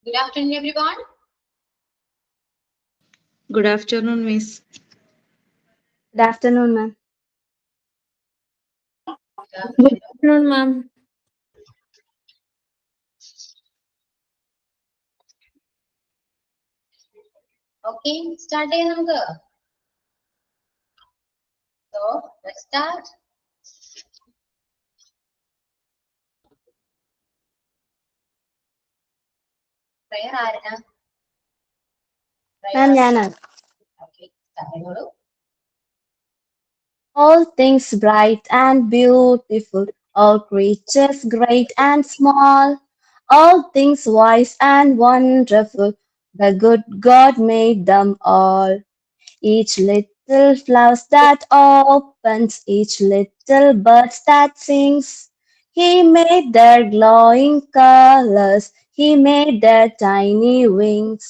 Good afternoon, everyone. Good afternoon, Miss. Good afternoon, ma'am. Good afternoon, ma'am. Okay, start ചെയ്യാം നമുക്ക്. So let's start. Prayer ആരാ? Ma'am, ഞാനാണ്. Okay, start ചെയ്തോളൂ. All things bright and beautiful, all creatures great and small, all things wise and wonderful, the good God made them all. Each little flower that opens, each little bird that sings, He made their glowing colors, He made their tiny wings.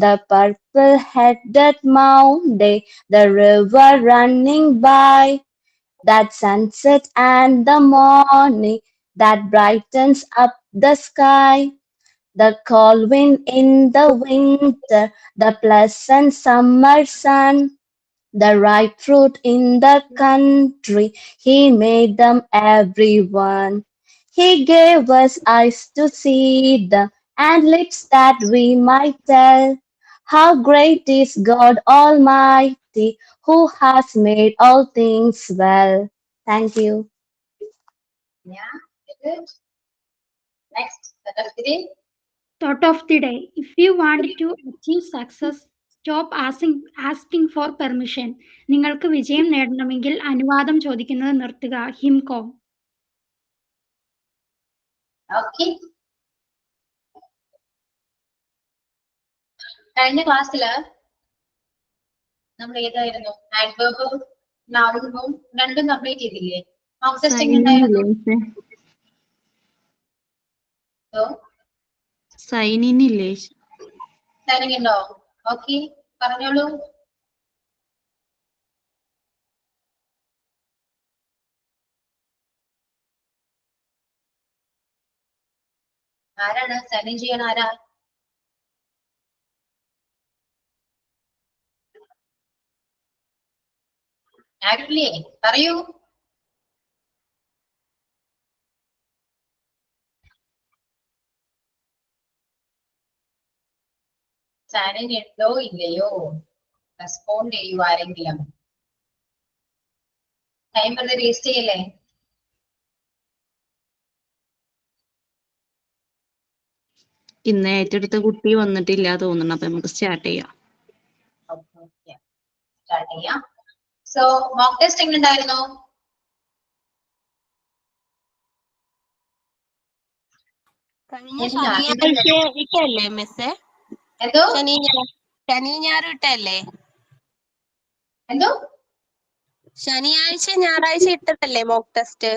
The purple-headed mountain, the river running by, that sunset and the morning that brightens up the sky, the cold wind in the winter, the pleasant summer sun, the ripe fruit in the country, He made them everyone. He gave us eyes to see them and lips that we might tell how great is God Almighty, who has made all things well. Thank you. Yeah, good. Next, Satafiri. Thought of the day. If you want to achieve success, stop asking for permission. നിങ്ങൾക്ക് വിജയം നേടണമെങ്കിൽ അനുവാദം ചോദിക്കുന്നത് നിർത്തുക. ഹിംകോ. Okay. കഴിഞ്ഞ ക്ലാസ്സില് നമ്മൾ ഏതായിരുന്നു ആഡ്വർബും നൗണും രണ്ടും കംപ്ലീറ്റ് ചെയ്തില്ലേ? മോക്ക് ടെസ്റ്റിംഗ് ഉണ്ടായിരുന്നു. സൈൻ ഇൻ ഇല്ലേ? സൈനിങ് ഉണ്ടോ? ഓക്കെ, പറഞ്ഞോളൂ. ആരാണ് സൈൻ ചെയ്യണ? ആരാ? ആരില്ലേ? പറയൂ. സൈൻ ഉണ്ടോ ഇല്ലയോ? റെസ്പോണ്ട് ചെയ്യൂ ആരെങ്കിലും. ടൈം വെറുതെ വേസ്റ്റ് ചെയ്യല്ലേ? ഇന്ന് ഏറ്റെടുത്ത കുട്ടി വന്നിട്ടില്ല തോന്നുന്നു. അപ്പൊ നമുക്ക് സ്റ്റാർട്ട് ചെയ്യാം. സ്റ്റാർട്ട് ചെയ്യാം. സോ മോക്ക് ടെസ്റ്റ് എങ്ങനെ ഉണ്ടായിരുന്നു? ഇട്ടല്ലേ മിസ്സേ? എന്തോ ശനി ഞായർ ഇട്ടല്ലേ? എന്തോ ശനിയാഴ്ച ഞായറാഴ്ച ഇട്ടതല്ലേ മോക്ക് ടെസ്റ്റ്?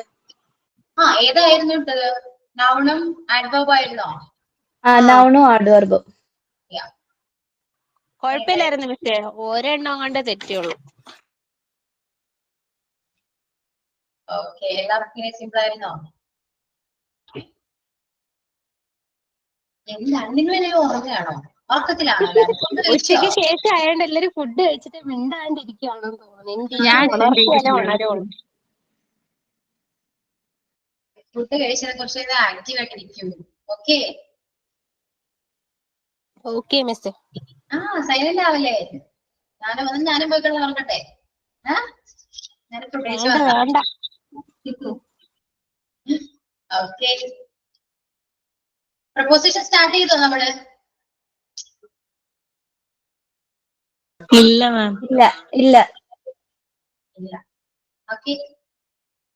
ഏതായിരുന്നു ഇട്ടത്? നൗണും ആഡ്വർബും ആയിരുന്നോ? നൗണും ആഡ്വർബും. കുഴപ്പമില്ലായിരുന്നു മിസ്സേ, ഒരെണ്ണം കൊണ്ട് തെറ്റുള്ളൂ. ഓക്കെ, എല്ലാവർക്കും സിമ്പിൾ ആയിരുന്നോ? എന്താണ് നിങ്ങൾ എല്ലാവരും ഉറങ്ങുകയാണോ? ഉറക്കത്തിലാണോ? ഉച്ചയ്ക്ക് ശേഷം ആയതുകൊണ്ട് എല്ലാരും ഫുഡ് കഴിച്ചിട്ട് മിണ്ടാണ്ടിരിക്കുകയാണെന്ന് തോന്നുന്നു. ഫുഡ് കഴിച്ചത് കുറച്ച് ആക്റ്റീവ് ആയിട്ട് ഇരിക്കും. ഓക്കെ ഓക്കെ മിസ്സേ. സൈലന്റ് ആവല്ലേ? ഞാനും പോയി കിടന്ന് ഉറങ്ങട്ടെ. വേണ്ട. ഓക്കെ, പ്രപ്പോസിഷൻ സ്റ്റാർട്ട് ചെയ്തോ നമ്മള്? ഇല്ല മാം. ഇല്ല. ഓക്കെ,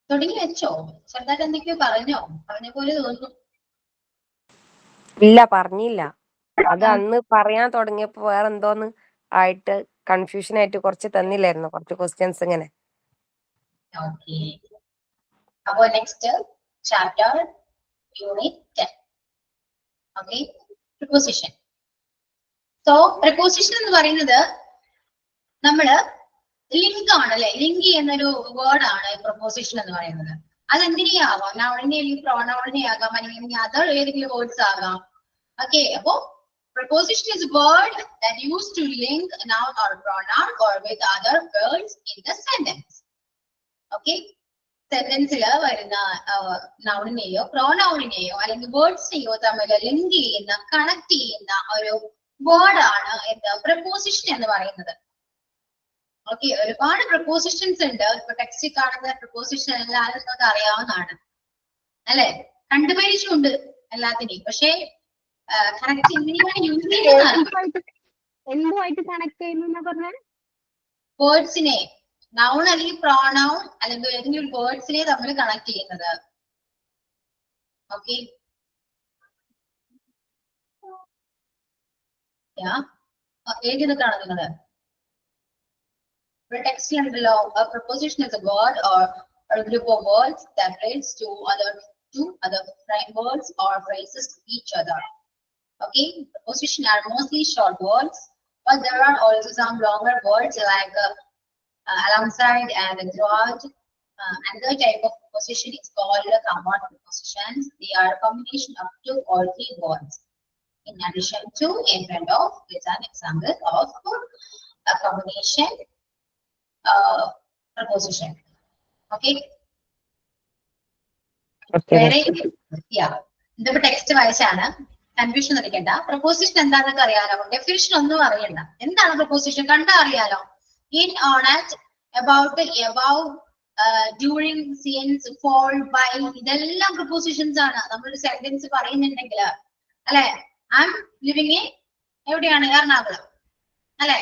തുടങ്ങി വെച്ചോ? ചെറുതായിട്ട് എന്തൊക്കെയോ പറഞ്ഞ പോലെ തോന്നുന്നു. ഇല്ല, പറഞ്ഞില്ല. അത് അന്ന് പറയാൻ തുടങ്ങിയപ്പോ വേറെ എന്തോന്ന് ആയിട്ട് കൺഫ്യൂഷൻ ആയിട്ട് കുറച്ച് തന്നില്ലായിരുന്നു, കുറച്ച് ക്വസ്റ്റ്യൻസ് ഇങ്ങനെ. ഓക്കെ, അപ്പോ next chapter unit 10. Okay, preposition. So preposition എന്ന് പറയുന്നത് നമ്മള് ലിങ്ക് ആണല്ലേ? ലിങ്ക് ചെയ്യുന്നൊരു വേർഡ് ആണ് പ്രൊപ്പോസിഷൻ എന്ന് പറയുന്നത്. അത് എന്തിനെയാവാം? നൗണിനെ അല്ലെങ്കിൽ പ്രോനൗണിനെ ആകാം, അല്ലെങ്കിൽ അതർ ഏതെങ്കിലും വേർഡ്സ് ആകാം. Okay, അപ്പോ preposition is a word that used to link a noun or pronoun or with other words in the sentence. Okay, സെന്റൻസിൽ വരുന്ന നൗണിനെയോ പ്രോനൗണിനെയോ അല്ലെങ്കിൽ വേർഡ്സിനെയോ തമ്മിൽ ലിങ്ക് ചെയ്യുന്ന കണക്ട് ചെയ്യുന്ന ഒരു വേർഡാണ് എന്ത് പ്രപ്പോസിഷൻ എന്ന് പറയുന്നത്. ഓക്കെ, ഒരുപാട് പ്രപ്പോസിഷൻസ് ഉണ്ട്. ഇപ്പൊ ടെക്സ്റ്റിൽ കാണുന്ന പ്രപ്പോസിഷൻ എല്ലാവരും നമുക്ക് അറിയാവുന്നതാണ് അല്ലെ, കണ്ടുപരിച്ചുണ്ട് എല്ലാത്തിനെയും. പക്ഷേ കണക്ട് എങ്ങനെയാണ് യൂസ് ചെയ്യുന്നത്, എന്തുമായിട്ട് കണക്ട് ചെയ്യുന്ന പറഞ്ഞാൽ വേർഡ്സിനെ, നൗൺ അല്ലെങ്കിൽ പ്രോനൗൺ അല്ലെങ്കിൽ ഏതെങ്കിലും ഒരു വേർഡ്സിനെ തമ്മിൽ കണക്ട് ചെയ്യുന്നത്. ഓക്കെ, എഴുതിയതാണ് നിങ്ങള് ടെക്സ്റ്റിൽ ഉണ്ടല്ലോ. Preposition is a word or a group of words that relates to other words or phrases to each other. Okay, preposition are mostly short words, but there are also some longer words like alongside and throughout. Another type of preposition is called compound prepositions. They are a combination of 2 or 3 words in addition to in front of, is an example of a combination preposition. Okay. Very yeah. ഇതിപ്പോ text വായിച്ചാണ്, confusion അടിക്കണ്ട. Preposition എന്താണെന്നൊക്കെ അറിയാലോ, definition ഒന്നും അറിയണ്ട. എന്താണ് preposition കണ്ടാ അറിയാലോ. In, on, at, about, above, during, since, for, by, ഇതെല്ലാം പ്രപ്പോസിഷൻസ് ആണ്. നമ്മളൊരു സെന്റൻസ് പറയുന്നുണ്ടെങ്കിൽ അല്ലെ, ഐ എം ലിവിങ് ഇൻ എവിടെയാണ്, എറണാകുളം അല്ലെ.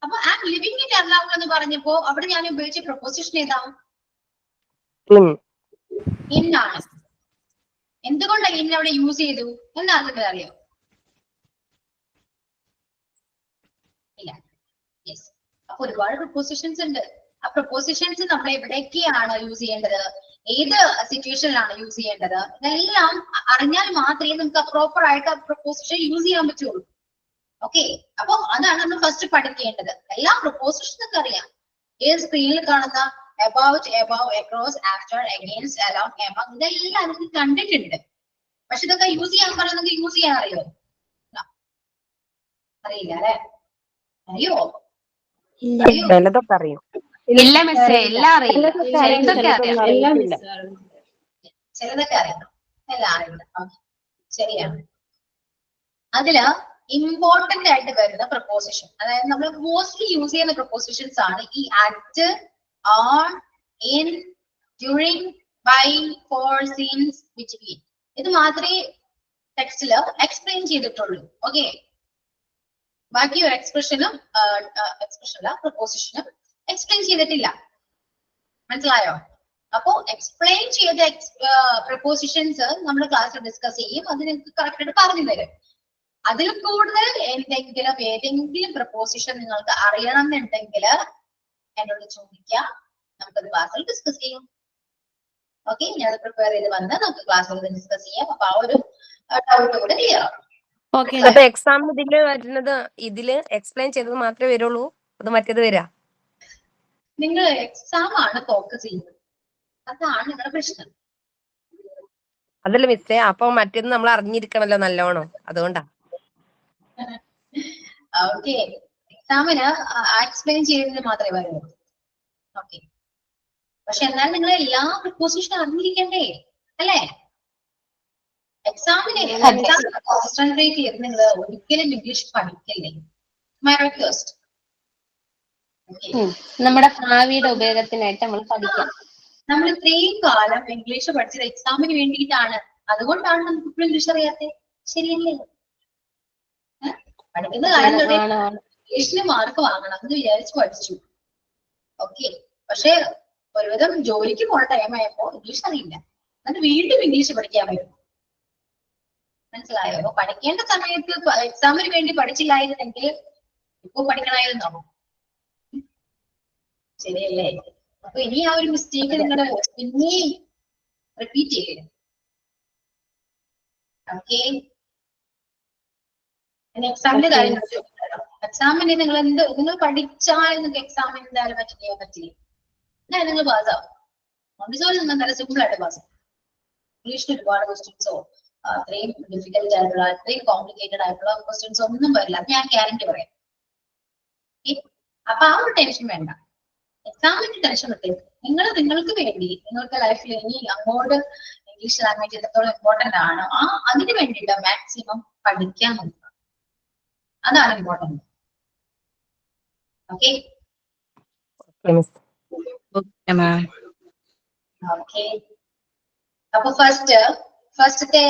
അപ്പൊ I M living in Ernakulam എന്ന് പറഞ്ഞപ്പോ അവിടെ ഞാൻ ഉപയോഗിച്ച പ്രപ്പോസിഷൻ ഏതാവും, ഇൻ ആണ്. എന്തുകൊണ്ടാണ് ഇൻ അവിടെ യൂസ് ചെയ്തു എന്ന് ആർക്കൊക്കെ അറിയോ? ഇല്ല. യെസ്, അപ്പൊ ഒരുപാട് പ്രപ്പോസിഷൻസ് ഉണ്ട്. ആ പ്രപ്പോസിഷൻസ് നമ്മൾ എവിടേക്കാണ് യൂസ് ചെയ്യേണ്ടത്, ഏത് സിറ്റുവേഷനിലാണ് യൂസ് ചെയ്യേണ്ടത്, ഇതെല്ലാം അറിഞ്ഞാൽ മാത്രമേ നമുക്ക് പ്രോപ്പർ ആയിട്ട് ആ പ്രപ്പോസിഷൻ യൂസ് ചെയ്യാൻ പറ്റുള്ളൂ. ഓക്കെ, അപ്പൊ അതാണ് നമ്മൾ ഫസ്റ്റ് പഠിക്കേണ്ടത്. എല്ലാ പ്രപ്പോസിഷനും ഒക്കെ അറിയാം. ഏത് സ്ക്രീനിൽ കാണുന്ന about, above, across, after, against, along, among, ഇതെല്ലാം നമുക്ക് കണ്ടിട്ടുണ്ട്. പക്ഷെ ഇതൊക്കെ യൂസ് ചെയ്യാൻ പറയുന്നത് യൂസ് ചെയ്യാൻ അറിയോ? അറിയില്ല അല്ലെ, അറിയോ? ചിലതൊക്കെ അറിയും. ഇല്ല മിസ്സേ, എല്ലാം അറിയില്ല, ചിലതൊക്കെ അറിയാം. ചിലതൊക്കെ അറിയണം, എല്ലാം അറിയില്ല. ശരിയാണ്. അതില് ഇമ്പോർട്ടന്റ് ആയിട്ട് വരുന്ന പ്രപ്പോസിഷൻ, അതായത് നമ്മൾ മോസ്റ്റ്ലി യൂസ് ചെയ്യുന്ന പ്രപ്പോസിഷൻസ് ആണ് ഈ at, on, in, during, by, for, since, between. ഇത് മാത്രമേ ടെക്സ്റ്റില് എക്സ്പ്ലെയിൻ ചെയ്തിട്ടുള്ളൂ. ഓക്കെ, ബാക്കി ഒരു എക്സ്പ്രഷനും പ്രപ്പോസിഷനും എക്സ്പ്ലെയിൻ ചെയ്തിട്ടില്ല. മനസ്സിലായോ? അപ്പോ എക്സ്പ്ലെയിൻ ചെയ്ത പ്രപ്പോസിഷൻസ് നമ്മുടെ ക്ലാസ്സിൽ ഡിസ്കസ് ചെയ്യും. അത് നിങ്ങൾക്ക് കറക്റ്റ് ആയിട്ട് പറഞ്ഞു തരും. അതിൽ കൂടുതൽ ഏതെങ്കിലും പ്രപ്പോസിഷൻ നിങ്ങൾക്ക് അറിയണം എന്നുണ്ടെങ്കിൽ എന്നോട് ചോദിക്കാം, നമുക്കത് ക്ലാസ്സിൽ ഡിസ്കസ് ചെയ്യും. ഓക്കെ, ഞാൻ പ്രിപ്പയർ ചെയ്ത് വന്ന് നമുക്ക് ക്ലാസ്സിൽ ഡിസ്കസ് ചെയ്യാം. അപ്പൊ ആ ഒരു ഡൗട്ട് കൂടെ ക്ലിയർ ആവും. അപ്പൊ എക്സാം ഇതില് വരുന്നത്, ഇതില് എക്സ്പ്ലെയിൻ ചെയ്തത് മാത്രമേ വരുള്ളൂ, അത് മറ്റേത് വരാ? നിങ്ങൾ എക്സാം ആണ് ഫോക്കസ് ചെയ്യുന്നത്, അതാണ് നിങ്ങളുടെ പ്രശ്നം. അതല്ല മിസ്സേ, അപ്പൊ മറ്റേത് നമ്മൾ അറിഞ്ഞിരിക്കണല്ലോ നല്ലോണം, അതുകൊണ്ടാ. ഓക്കെ, എക്സാമിന് എക്സ്പ്ലെയിൻ ചെയ്തതിന് മാത്രമേ വരുള്ളൂ. ഓക്കെ, പക്ഷെ എന്നാലും നിങ്ങൾ എല്ലാ പ്രപ്പോസിഷനും അറിഞ്ഞിരിക്കണ്ടേ അല്ലേ? എക്സാമിന് കോൺസെൻട്രേറ്റ് ചെയ്ത് നിങ്ങൾ ഒരിക്കലും ഇംഗ്ലീഷ് പഠിക്കല്ലേ. My request. നമ്മുടെ ഭാവിയുടെ ഉപയോഗത്തിനായിട്ട് നമ്മൾ പഠിക്കാം. നമ്മൾ ഇത്രയും കാലം ഇംഗ്ലീഷ് പഠിച്ചത് എക്സാമിന് വേണ്ടിയിട്ടാണ്. അതുകൊണ്ടാണ് നമുക്ക് ഇപ്പോഴും ഇംഗ്ലീഷ് അറിയാത്തെ, ശരിയല്ലേ? പഠിക്കുന്ന കാലം തൊട്ട് ഇംഗ്ലീഷിന് മാർക്ക് വാങ്ങണം എന്ന് വിചാരിച്ച് പഠിച്ചു. ഓക്കെ, പക്ഷെ ഒരുവിധം ജോലിക്ക് പോണ ടൈം ആയപ്പോ ഇംഗ്ലീഷ് അറിയില്ല, എന്നിട്ട് വീണ്ടും ഇംഗ്ലീഷ് പഠിക്കാൻ പറ്റും. മനസ്സിലായോ? അപ്പൊ പഠിക്കേണ്ട സമയത്ത് എക്സാമിന് വേണ്ടി പഠിച്ചില്ലായിരുന്നെങ്കിൽ ഇപ്പൊ പഠിക്കണമായിരുന്നോ? ശരിയല്ലേ? അപ്പൊ ഇനി ആ ഒരു മിസ്റ്റേക്ക് നിങ്ങൾ പിന്നെ റിപ്പീറ്റ് ചെയ്യരുത്. ഓക്കെ, എക്സാമിന്റെ കാര്യം എക്സാമിന് നിങ്ങൾ പഠിച്ചാൽ നിങ്ങൾക്ക് എക്സാമിന് എന്തായാലും അറ്റൻഡ് ചെയ്യാൻ പറ്റില്ല. എന്നാലും നിങ്ങൾ പാസ്സാവും. മോണ്ടിസോറി നിങ്ങൾ നല്ല സിമ്പിൾ ആയിട്ട് പാസ്സാവും. ഇംഗ്ലീഷിൽ ഒരുപാട് ക്വസ്റ്റ്യൻസോ അത്രയും ഡിഫിക്കൽട്ട് ആയിട്ടുള്ള അത്രയും കോംപ്ലിക്കേറ്റഡ് ആയിട്ടുള്ള ക്വസ്റ്റ്യൻസ് ഒന്നും വരില്ല. ഞാൻ ഗ്യാരണ്ടി പറയാം. അപ്പൊ ആ ഒരു ടെൻഷൻ വേണ്ട. എക്സാമിന്റെ ടെൻഷൻ വിട്ടേക്ക്. നിങ്ങൾക്ക് വേണ്ടി നിങ്ങൾക്ക് ലൈഫിൽ ഇനി അങ്ങോട്ട് ഇംഗ്ലീഷ് ലാംഗ്വേജ് എത്രത്തോളം ഇമ്പോർട്ടന്റ് ആണ് അതിന് വേണ്ടിയിട്ട് മാക്സിമം പഠിക്കാൻ നോക്കുക. അതാണ് ഇമ്പോർട്ടന്റ്. Okay okay. അപ്പൊ ഫസ്റ്റത്തെ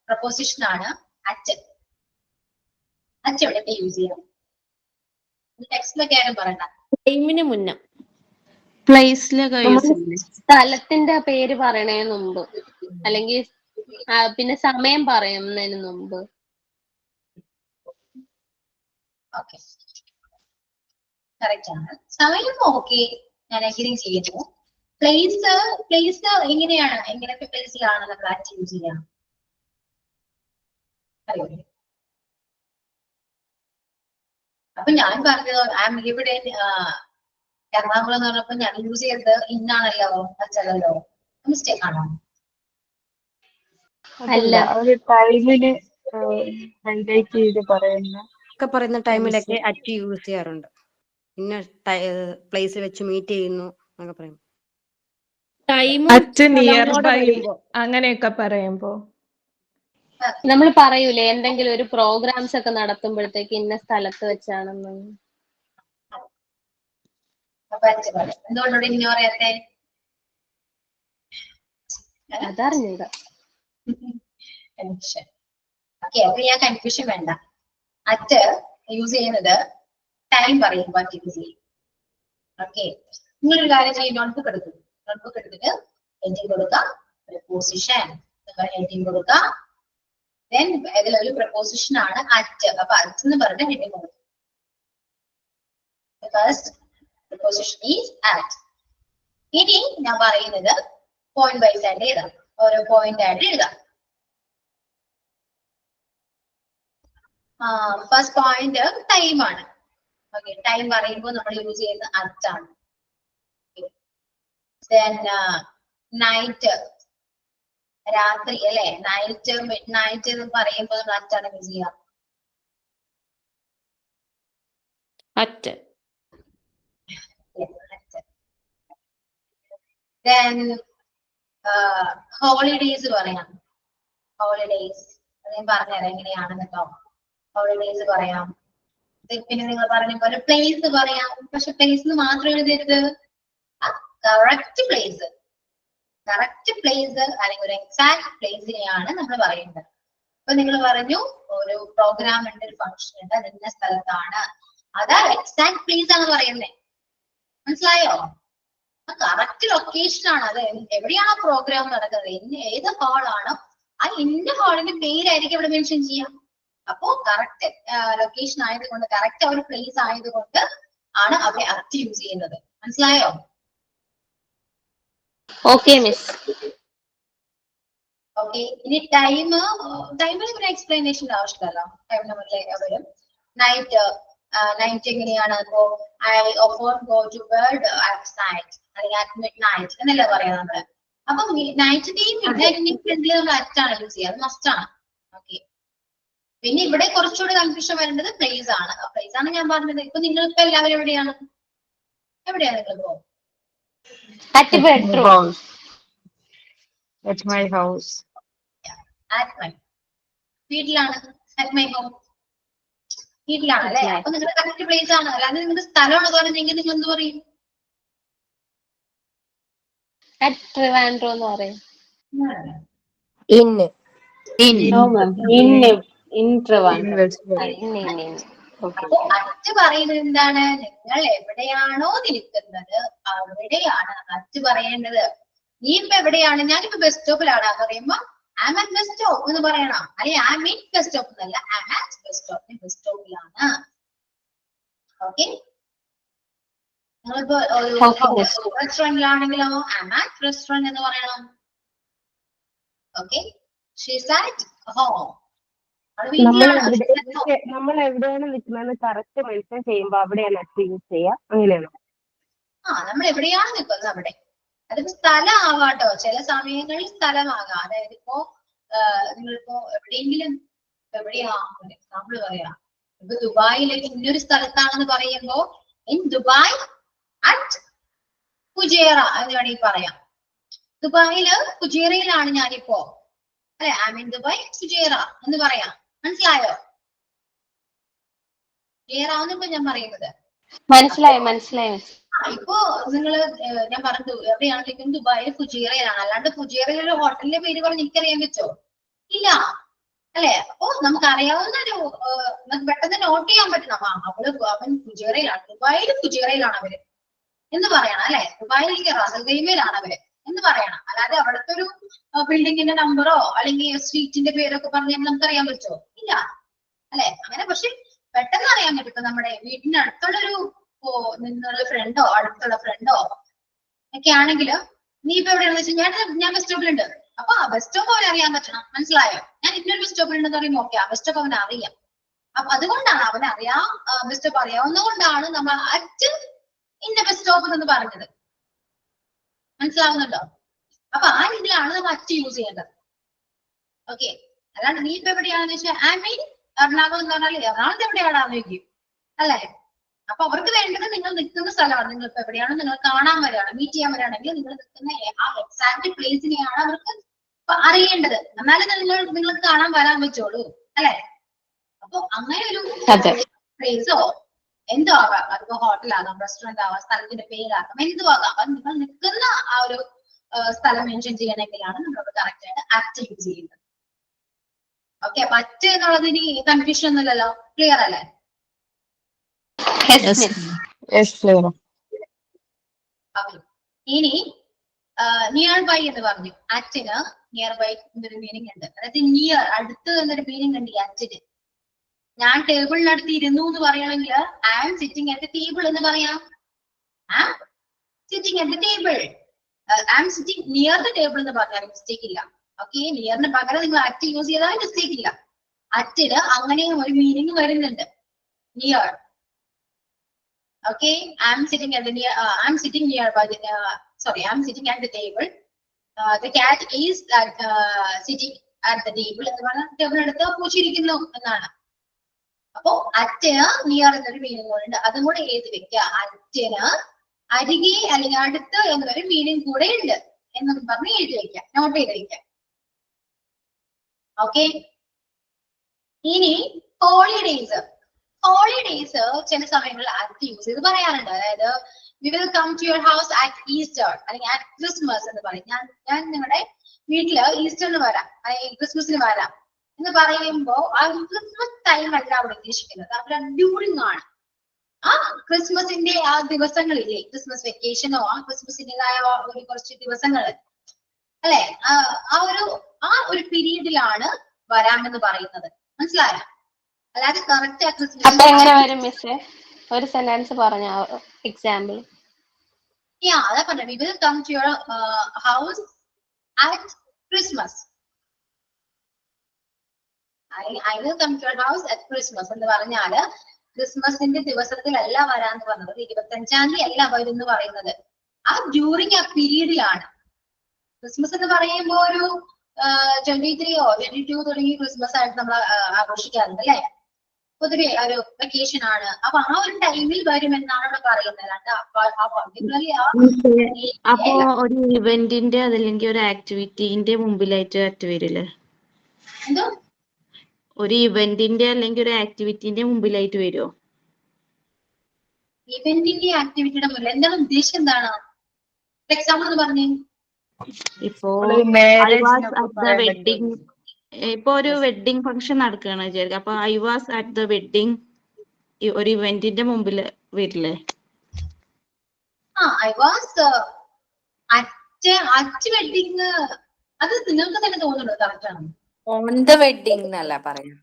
പ്രപ്പോസിഷൻ ആണ് അറ്റ്. അറ്റ് എവിടെയൊക്കെ യൂസ് ചെയ്യാം? ടെക്സ്റ്റിലൊക്കെ ആരും പറയണ്ട. ടൈമിന് മുന്നേ പ്ലേസിലൊക്കെ യൂസ് ചെയ്യില്ലേ? സ്ഥലത്തിന്റെ പേര് പറയണതിന് മുമ്പ്, അല്ലെങ്കിൽ പിന്നെ സമയം പറയുന്നതിന് മുമ്പ്. ഓക്കെ, കറക്റ്റ് ആണ്. സമയം ഓക്കെ, ഞാൻ അഗ്രി ചെയ്യുന്നു. പ്ലേസ് എങ്ങനെയാണ്? എങ്ങനത്തെ പ്ലേസിലാണ് നമ്മൾ അറ്റ് യൂസ് ചെയ്യാം? അറിയോ? അപ്പൊ ഞാൻ പറഞ്ഞത് ഇവിടെ എറണാകുളം എന്ന് പറഞ്ഞപ്പോ ഞാൻ യൂസ് ചെയ്തത് ഇന്നാണല്ലോ, അല്ലല്ലോ. മിസ്റ്റേക്ക് ആണോ? അല്ല, ഒരു ടൈമിന് ഹൈലൈറ്റ് ചെയ്ത് പറയുന്ന ടൈമിലൊക്കെ അറ്റ് യൂസ് ചെയ്യാറുണ്ട്. ഇന്ന പ്ലേസ് വെച്ച് മീറ്റ് ചെയ്യുന്നു എന്നൊക്കെ പറയും. അറ്റ് നിയർ ബൈ അങ്ങനെയൊക്കെ പറയുമ്പോ നമ്മൾ പറയൂലേ എന്തെങ്കിലും ഒരു പ്രോഗ്രാംസ് ഒക്കെ നടത്തുമ്പോഴത്തേക്ക് ഇന്ന സ്ഥലത്ത് വെച്ചാണെന്ന്. എന്തുകൊണ്ടോടെ ഇന്ന പറയാത്തെ? അതറിഞ്ഞൂടാ. ഓക്കെ, അപ്പൊ ഞാൻ കൺഫ്യൂഷൻ വേണ്ട. അറ്റ് യൂസ് ചെയ്യുന്നത് ടൈം പറയുമ്പോ അറ്റ് യൂസ് ചെയ്യും. ഓക്കെ, നിങ്ങളൊരു കാര്യം ചെയ്യും, നോട്ട്ബുക്ക് എടുക്കും. നോട്ട്ബുക്ക് എടുത്തിട്ട് ഹെഡിങ് കൊടുക്കാം, പ്രപ്പോസിഷൻ. ഹെഡിങ് കൊടുക്കാം. ദെൻ ഇതിലൊരു പ്രപ്പോസിഷൻ ആണ് അറ്റ്. അപ്പൊ അറ്റ് എന്ന് പറഞ്ഞ ഹെഡിങ് കൊടുക്കും. First preposition is at. ഇനി ഞാൻ പറയുന്നത് പോയിന്റ് വൈസ് ആയിട്ട് എഴുതാം. ഓരോ പോയിന്റ് ആയിട്ട് എഴുതാം. ഫസ്റ്റ് പോയിന്റ് ടൈം ആണ്. ഓക്കെ, ടൈം പറയുമ്പോൾ നമ്മൾ യൂസ് ചെയ്യുന്ന അറ്റ് ആണ്. ദെൻ നൈറ്റ്, രാത്രി അല്ലെ? നൈറ്റ്, മിഡ് നൈറ്റ് എന്ന് പറയുമ്പോൾ നമ്മൾ അറ്റാണ് യൂസ് ചെയ്യാം. അറ്റ്. ദെൻ ഹോളിഡേയ്സ് പറയാം. ഹോളിഡേയ്സ് ഞാൻ പറഞ്ഞുതരാം എങ്ങനെയാണെന്ന് കേട്ടോ. ഹോളിഡേയ്സ് പറയാം. പിന്നെ നിങ്ങൾ പറഞ്ഞ പോലെ പ്ലേസ് പറയാം. പക്ഷെ പ്ലേസ് മാത്രം എഴുതരുത്, കറക്റ്റ് പ്ലേസ്. കറക്റ്റ് പ്ലേസ് അല്ലെങ്കിൽ ഒരു എക്സാക്ട് പ്ലേസിനെയാണ് നമ്മൾ പറയുന്നത്. അപ്പൊ നിങ്ങൾ പറഞ്ഞു ഒരു പ്രോഗ്രാം ഉണ്ട്, ഒരു ഫംഗ്ഷൻ ഉണ്ട്, അത് ഇന്ന സ്ഥലത്താണ്, അതാ എക്സാക്ട് പ്ലേസ് ആണ് പറയുന്നത്. മനസ്സിലായോ? കറക്റ്റ് ലൊക്കേഷൻ ആണ്. അത് എവിടെയാണ് പ്രോഗ്രാം നടക്കുന്നത്, ഏത് ഹാളാണോ ആ ഇന്ന ഹാളിന്റെ പേരായിരിക്കും ഇവിടെ മെൻഷൻ ചെയ്യാം. അപ്പോ കറക്റ്റ് ലൊക്കേഷൻ ആയതുകൊണ്ട്, കറക്റ്റ് ഒരു പ്ലേസ് ആയതുകൊണ്ട് ആണ് അവിടെ അറ്റ് യൂസ് ചെയ്യുന്നത്. മനസ്സിലായോ? Okay miss. ഓക്കെ, ഇനി ടൈമിന് ഒരു എക്സ്പ്ലനേഷൻ ആവശ്യമില്ലല്ലോ. ടൈം നമ്മളിലേക്ക് വരും. നൈറ്റ് എങ്ങനെയാണ്? അപ്പോ ഐ ഓഫർ go to bed at night അല്ലെങ്കിൽ അറ്റ് മിഡ് നൈറ്റ് എന്നല്ലേ പറയാം നമ്മള്. അപ്പൊ നൈറ്റിന്റെയും മിഡ്നൈറ്റിന്റെയും ഫ്രണ്ടിൽ നമ്മൾ അറ്റാണ് യൂസ് ചെയ്യുക, അത് മസ്റ്റ് ആണ്. ഓക്കെ, പിന്നെ ഇവിടെ കുറച്ചുകൂടി കൺഫ്യൂഷൻ വരേണ്ടത് പ്ലേസ് ആണ്. പ്ലേസ് ആണ് ഞാൻ പറഞ്ഞത്. ഇപ്പൊ നിങ്ങൾക്ക് എല്ലാവരും എവിടെയാണ് നിങ്ങൾ? At bedroom. at my house. At my വീട്ടിലാണ്. അറ്റ് മൈ ഹോം വീട്ടിലാണ് അല്ലെ? അപ്പൊ നിങ്ങളുടെ കറക്റ്റ് പ്ലേസ് ആണ്. അല്ലാതെ നിങ്ങളുടെ സ്ഥലമാണ് പറഞ്ഞെങ്കിൽ നിങ്ങൾ എന്ത് പറയും? അറ്റ് ട്രിവാൻഡ്രം എന്ന് പറയും. ഇന്ന് അപ്പൊ അറ്റ് പറയുന്നത് എന്താണ്? നിങ്ങൾ എവിടെയാണോ നിൽക്കുന്നത് അവിടെയാണ് അറ്റ് പറയേണ്ടത്. നീ ഇപ്പൊ എവിടെയാണ്? ഞാനിപ്പോ ബസ് സ്റ്റോപ്പിലാണ് പറയുമ്പോ ആം അറ്റ് ബസ് സ്റ്റോപ്പ് എന്ന് പറയണം. അല്ലെങ്കിൽ ആം ഇൻ ബസ് സ്റ്റോപ്പ് എന്നല്ല, am at bus stop, bus സ്റ്റോപ്പിലാണ്. ഓക്കെ, നിങ്ങളിപ്പോ ഒരു റെസ്റ്റോറന്റിലാണെങ്കിലോ ആം അറ്റ് റെസ്റ്റോറന്റ് എന്ന് പറയണം. Okay, she's at home. നമ്മൾ എവിടെയാണ് നിൽക്കുന്നത് കറക്റ്റ് മെൻഷൻ ചെയ്യുമ്പോ അവിടെയാണ് അറ്റ് യൂസ് ചെയ്യുക. അങ്ങനെയാണോ? നമ്മൾ എവിടെയാണ് നിൽക്കുന്നത് അവിടെ അതിപ്പോ സ്ഥലം ആവാട്ടോ, ചില സമയങ്ങളിൽ സ്ഥലമാകാം. അതായത് ഇപ്പോ നിങ്ങളിപ്പോ എവിടെയാ എക്സാമ്പിൾ പറയാം, ഇപ്പൊ ദുബായിലെ ഇന്നൊരു സ്ഥലത്താണെന്ന് പറയുമ്പോ ഇൻ ദുബായ് അറ്റ് ഫുജേറ എന്ന് വേണമെങ്കിൽ പറയാം. ദുബായില് ഫുജേറയിലാണ് ഞാനിപ്പോ, അല്ലെ, ഐ മീൻ ദുബായ് ഫുജേറ എന്ന് പറയാം. മനസ്സിലായോ? ക്ലിയർ ആവുന്നിപ്പോ ഞാൻ പറയുന്നത്? മനസ്സിലായി. ഇപ്പോ നിങ്ങള് ഞാൻ പറഞ്ഞു എവിടെയാണെങ്കിലും ദുബായിൽ ഫുജീറയിലാണ്. അല്ലാണ്ട് ഫുജീറയിലെ ഹോട്ടലിന്റെ പേര് പറഞ്ഞ് എനിക്കറിയാൻ പറ്റോ? ഇല്ല, അല്ലെ? അപ്പൊ നമുക്ക് അറിയാവുന്ന ഒരു നമുക്ക് പെട്ടെന്ന് നോട്ട് ചെയ്യാൻ പറ്റണം. അവൻ ഫുജീറയിലാണ്, ദുബായിൽ ഫുജീറയിലാണ് അവര് എന്ന് പറയണം, അല്ലെ? ദുബായിലേക്ക് റാസൽ ഖൈമയിലാണ് അവര് എന്ന് പറയണം. അല്ലാതെ അവിടുത്തെ ഒരു ബിൽഡിങ്ങിന്റെ നമ്പറോ അല്ലെങ്കിൽ സ്ട്രീറ്റിന്റെ പേരൊക്കെ പറഞ്ഞാൽ നമുക്ക് അറിയാൻ പറ്റുമോ? ഇല്ല, അല്ലെ? അങ്ങനെ പക്ഷെ പെട്ടെന്ന് അറിയാൻ പറ്റും. ഇപ്പൊ നമ്മുടെ വീടിന്റെ അടുത്തുള്ളൊരു നിന്നുള്ള ഫ്രണ്ടോ അടുത്തുള്ള ഫ്രണ്ടോ ഒക്കെ ആണെങ്കിൽ നീ ഇപ്പൊ എവിടെയാണെന്ന് വെച്ചാൽ ഞാൻ ബസ് സ്റ്റോപ്പിലുണ്ട്, അപ്പൊ ആ ബസ് സ്റ്റോപ്പ് അവനെ അറിയാൻ പറ്റണം. മനസ്സിലായോ? ഞാൻ ഇന്നൊരു ബസ് സ്റ്റോപ്പിലുണ്ടെന്ന് പറയുമ്പോൾ ഓക്കെ, ആ ബസ് സ്റ്റോപ്പ് അവനെ അറിയാം. അപ്പൊ അതുകൊണ്ടാണ് അവനെ അറിയാം, ബസ് സ്റ്റോപ്പ് അറിയാവുന്നതുകൊണ്ടാണ് നമ്മൾ അറ്റ് ഇന്ന ബസ് സ്റ്റോപ്പ് എന്ന് പറഞ്ഞത്. മനസ്സിലാവുന്നുണ്ടോ? അപ്പൊ ആ രീതിയിലാണ് നമ്മൾ അറ്റ് യൂസ് ചെയ്യേണ്ടത്. ഓക്കെ, അല്ലാണ്ട് നീ ഇപ്പൊ എവിടെയാണെന്ന് വെച്ചാൽ ഐ മീൻ എറണാകുളം എന്ന് പറഞ്ഞാൽ എറണാകുളത്ത് എവിടെയാണെന്ന് ചോദിക്കും, അല്ലെ? അപ്പൊ അവർക്ക് വേണ്ടത് നിങ്ങൾ നിൽക്കുന്ന സ്ഥലമാണ്. നിങ്ങൾ ഇപ്പൊ എവിടെയാണ് നിങ്ങൾ കാണാൻ വരികയാണ്, മീറ്റ് ചെയ്യാൻ വരികയാണെങ്കിൽ നിങ്ങൾ നിൽക്കുന്ന ആ എക്സാക്ട് പ്ലേസിനെയാണ് അവർക്ക് അറിയേണ്ടത്. എന്നാലും നിങ്ങൾക്ക് കാണാൻ വരാൻ പറ്റുള്ളൂ, അല്ലെ? അപ്പൊ അങ്ങനെ ഒരു പ്ലേസോ എന്തോ ആകാം, അതിപ്പോ ഹോട്ടലാകാം, റെസ്റ്റോറന്റ് ആവാം, സ്ഥലത്തിന്റെ പേരാകാം, എന്തോ ആകാം. അത് നിങ്ങൾ നിൽക്കുന്ന ആ ഒരു സ്ഥലം മെൻഷൻ ചെയ്യണമെങ്കിലാണ് നമ്മളോട് കറക്റ്റ് ആയിട്ട് ആക്ട് യൂസ് ചെയ്യുന്നത്. ഓക്കെ, അപ്പൊ അറ്റ് എന്നുള്ളത് ഇനി കൺഫ്യൂഷൻ ഒന്നുമില്ലല്ലോ, ക്ലിയർ അല്ലേ? ഇനി നിയർ ബൈ എന്ന് പറഞ്ഞു. അറ്റിന് നിയർ ബൈ എന്നൊരു മീനിങ് ഉണ്ട്. അതായത് നിയർ, അടുത്ത് എന്നൊരു മീനിങ് ഉണ്ട് ഈ അറ്റിന്. ഞാൻ ടേബിളിനടുത്ത് ഇരുന്നു എന്ന് പറയണമെങ്കിൽ I am sitting at the table എന്ന് പറയാം. I am sitting at the table, I am sitting near the table എന്ന് പറഞ്ഞാൽ മിസ്റ്റേക്ക് ഇല്ല. ഓക്കെ, നിയറിന് പകരം നിങ്ങൾ അറ്റ് യൂസ് ചെയ്താൽ മിസ്റ്റേക്ക് ഇല്ല. അറ്റിന് അങ്ങനെയും ഒരു മീനിങ് വരുന്നുണ്ട്, near. Okay, I'm sitting at the I'm sitting nearby the I'm sitting at the table. The cat is sitting at the table. എന്ന് പറഞ്ഞാൽ ടേബിൾ എടുത്ത് പൂച്ചിരിക്കുന്നു എന്നാണ്. അപ്പോ അറ്റന് നിയർ എന്നൊരു മീനിങ് ഉണ്ട്. അതും കൂടെ എഴുതി വെക്കുക. അറ്റന് അരികെ അല്ലെങ്കിൽ അടുത്ത് എന്നൊരു മീനിങ് കൂടെ ഉണ്ട് എന്നൊന്നും പറഞ്ഞ് എഴുതി വെക്കാം, നോട്ട് ചെയ്ത് വെക്കാം. ഓക്കെ, ഇനി ഹോളിഡേയ്സ്. ഹോളിഡേയ്സ് ചില സമയങ്ങളിൽ അറ്റ് യൂസ് ചെയ്ത് പറയാറുണ്ട്. അതായത് we will come to your house at Easter അല്ലെങ്കിൽ അറ്റ് ക്രിസ്മസ് എന്ന് പറയും. ഞാൻ നിങ്ങളുടെ വീട്ടില് ഈസ്റ്ററിന് വരാം, അല്ലെങ്കിൽ ക്രിസ്മസിന് വരാം എന്ന് പറയുമ്പോ ആ ക്രിസ്മസ് ടൈം അല്ല അവിടെ ഉദ്ദേശിക്കുന്നത്, അവിടെ ഡ്യൂറിങ് ആണ്. ആ ക്രിസ്മസിന്റെ ആ ദിവസങ്ങളില്ലേ, ക്രിസ്മസ് വെക്കേഷനോ ആ ക്രിസ്മസിന്റേതായ ഒരു കുറച്ച് ദിവസങ്ങൾ, അല്ലെ, ആ ഒരു പീരീഡിലാണ് വരാമെന്ന് പറയുന്നത്. മനസ്സിലായോ? അല്ലാതെ കറക്റ്റ് അപ്പൊ എങ്ങനെ വരും മിസ്സേ? ഒരു സെന്റൻസ് പറഞ്ഞ എക്സാമ്പിൾ. അതാ പറഞ്ഞത്, we will come to your house at Christmas. I will come to your house at Christmas എന്ന് പറഞ്ഞാല് ക്രിസ്മസിന്റെ ദിവസത്തിലല്ല വരാന്ന് പറഞ്ഞത്, 25-ാം തീയതി അല്ല വരും എന്ന് പറയുന്നത്. ആ ഡ്യൂറിങ് ആ പീരീഡിലാണ്. ക്രിസ്മസ് എന്ന് പറയുമ്പോ ഒരു 23 or 22 തുടങ്ങി ക്രിസ്മസ് ആയിട്ട് നമ്മൾ ആഘോഷിക്കാറുണ്ട്, അല്ലെ? പൊതുവെ ഒരു വെക്കേഷൻ ആണ്. അപ്പൊ ആ ഒരു ടൈമിൽ വരുമെന്നാണ് ഇവിടെ പറയുന്നത്. അപ്പോ ഒരു ഇവന്റിന്റെ അതല്ലെങ്കിൽ ഒരു ആക്ടിവിറ്റീന്റെ മുമ്പിലായിട്ട് അറ്റ് വരില്ലേ? എന്തോ ഒരു ഇവന്റിന്റെ അല്ലെങ്കിൽ ഒരു ആക്ടിവിറ്റീന്റെ മുമ്പിലായിട്ട് വരുമോ? ഇവന്റിന്റെ ആക്ടിവിറ്റിയുടെ മുന്നിൽ എന്താണ് ഉദ്ദേശം? എന്താണ് എക്സാമ്പിൾ എന്ന് പറഞ്ഞേ? ഇപ്പോ വെഡിങ്, ഇപ്പൊ ഒരു വെഡിങ് ഫംഗ്ഷൻ നടക്കുകയാണ് വിചാരിക്കുക. അപ്പൊ I was at the wedding ഒരു ഇവന്റിന്റെ മുമ്പിൽ വരില്ലേ? I was at wedding. അത് നിങ്ങൾക്ക് തന്നെ തോന്നുന്നുണ്ടോ കറക്റ്റ് ആണ്? ഓൺ ദ വെഡിങ് എന്നല്ല പറയാം.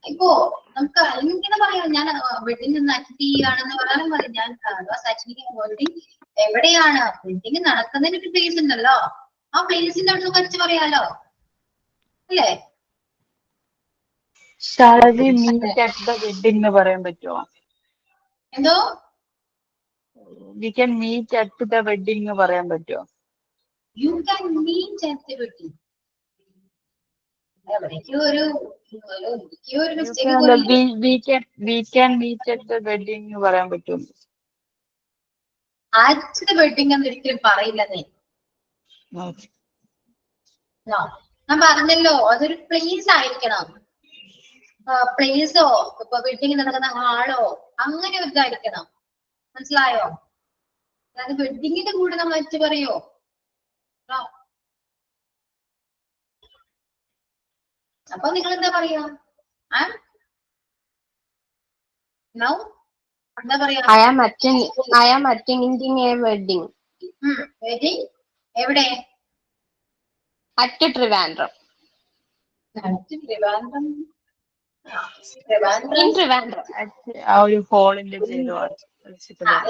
ഇപ്പോ നമുക്ക് ഇങ്ങനെ പറയാം, ഞാൻ വെഡിങ് നിന്ന് അറ്റൻഡ് ചെയ്യുകയാണെന്ന് പറയാനും മതി. ഞാൻ വെഡിങ് എവിടെയാണ് വെഡിങ് നടക്കുന്നതിന് ഒരു പ്ലേസ് ഉണ്ടല്ലോ, ആ പ്ലേസിന്റെ അവിടെ വരച്ച് പറയാലോ, അല്ലേ? Shall we meet at the wedding എന്ന് പറയാൻ പറ്റുമോ? എന്തോ we can meet at the wedding എന്ന് പറയാൻ പറ്റുമോ? You can meet at the wedding. എനിക്ക് ഒരു മിസ്റ്റേക്ക് അല്ല, we can meet at the wedding എന്ന് പറയാൻ പറ്റുമോ? at the wedding എന്ന് ഒരിക്കലും പറയില്ലെന്നേ. ഞാൻ പറഞ്ഞല്ലോ അതൊരു പ്ലേസ് ആയിരിക്കണം. പ്ലേസോ ഇപ്പൊ വെഡിങ് നടക്കുന്ന ഹാളോ അങ്ങനെ ഒരു ഇതായിരിക്കണം. മനസ്സിലായോ? അതായത് വെഡിങ്ങിന്റെ കൂടെ നമ്മൾ വെച്ച് പറയോ? അപ്പൊ നിങ്ങൾ എന്താ പറയാ? എന്താ പറയാ? I am attending a wedding. Wedding എവിടെ? At Trivandrum. Trivandrum. In Trivandrum. ആ ഒരു ഹോളിന്റെ പേര്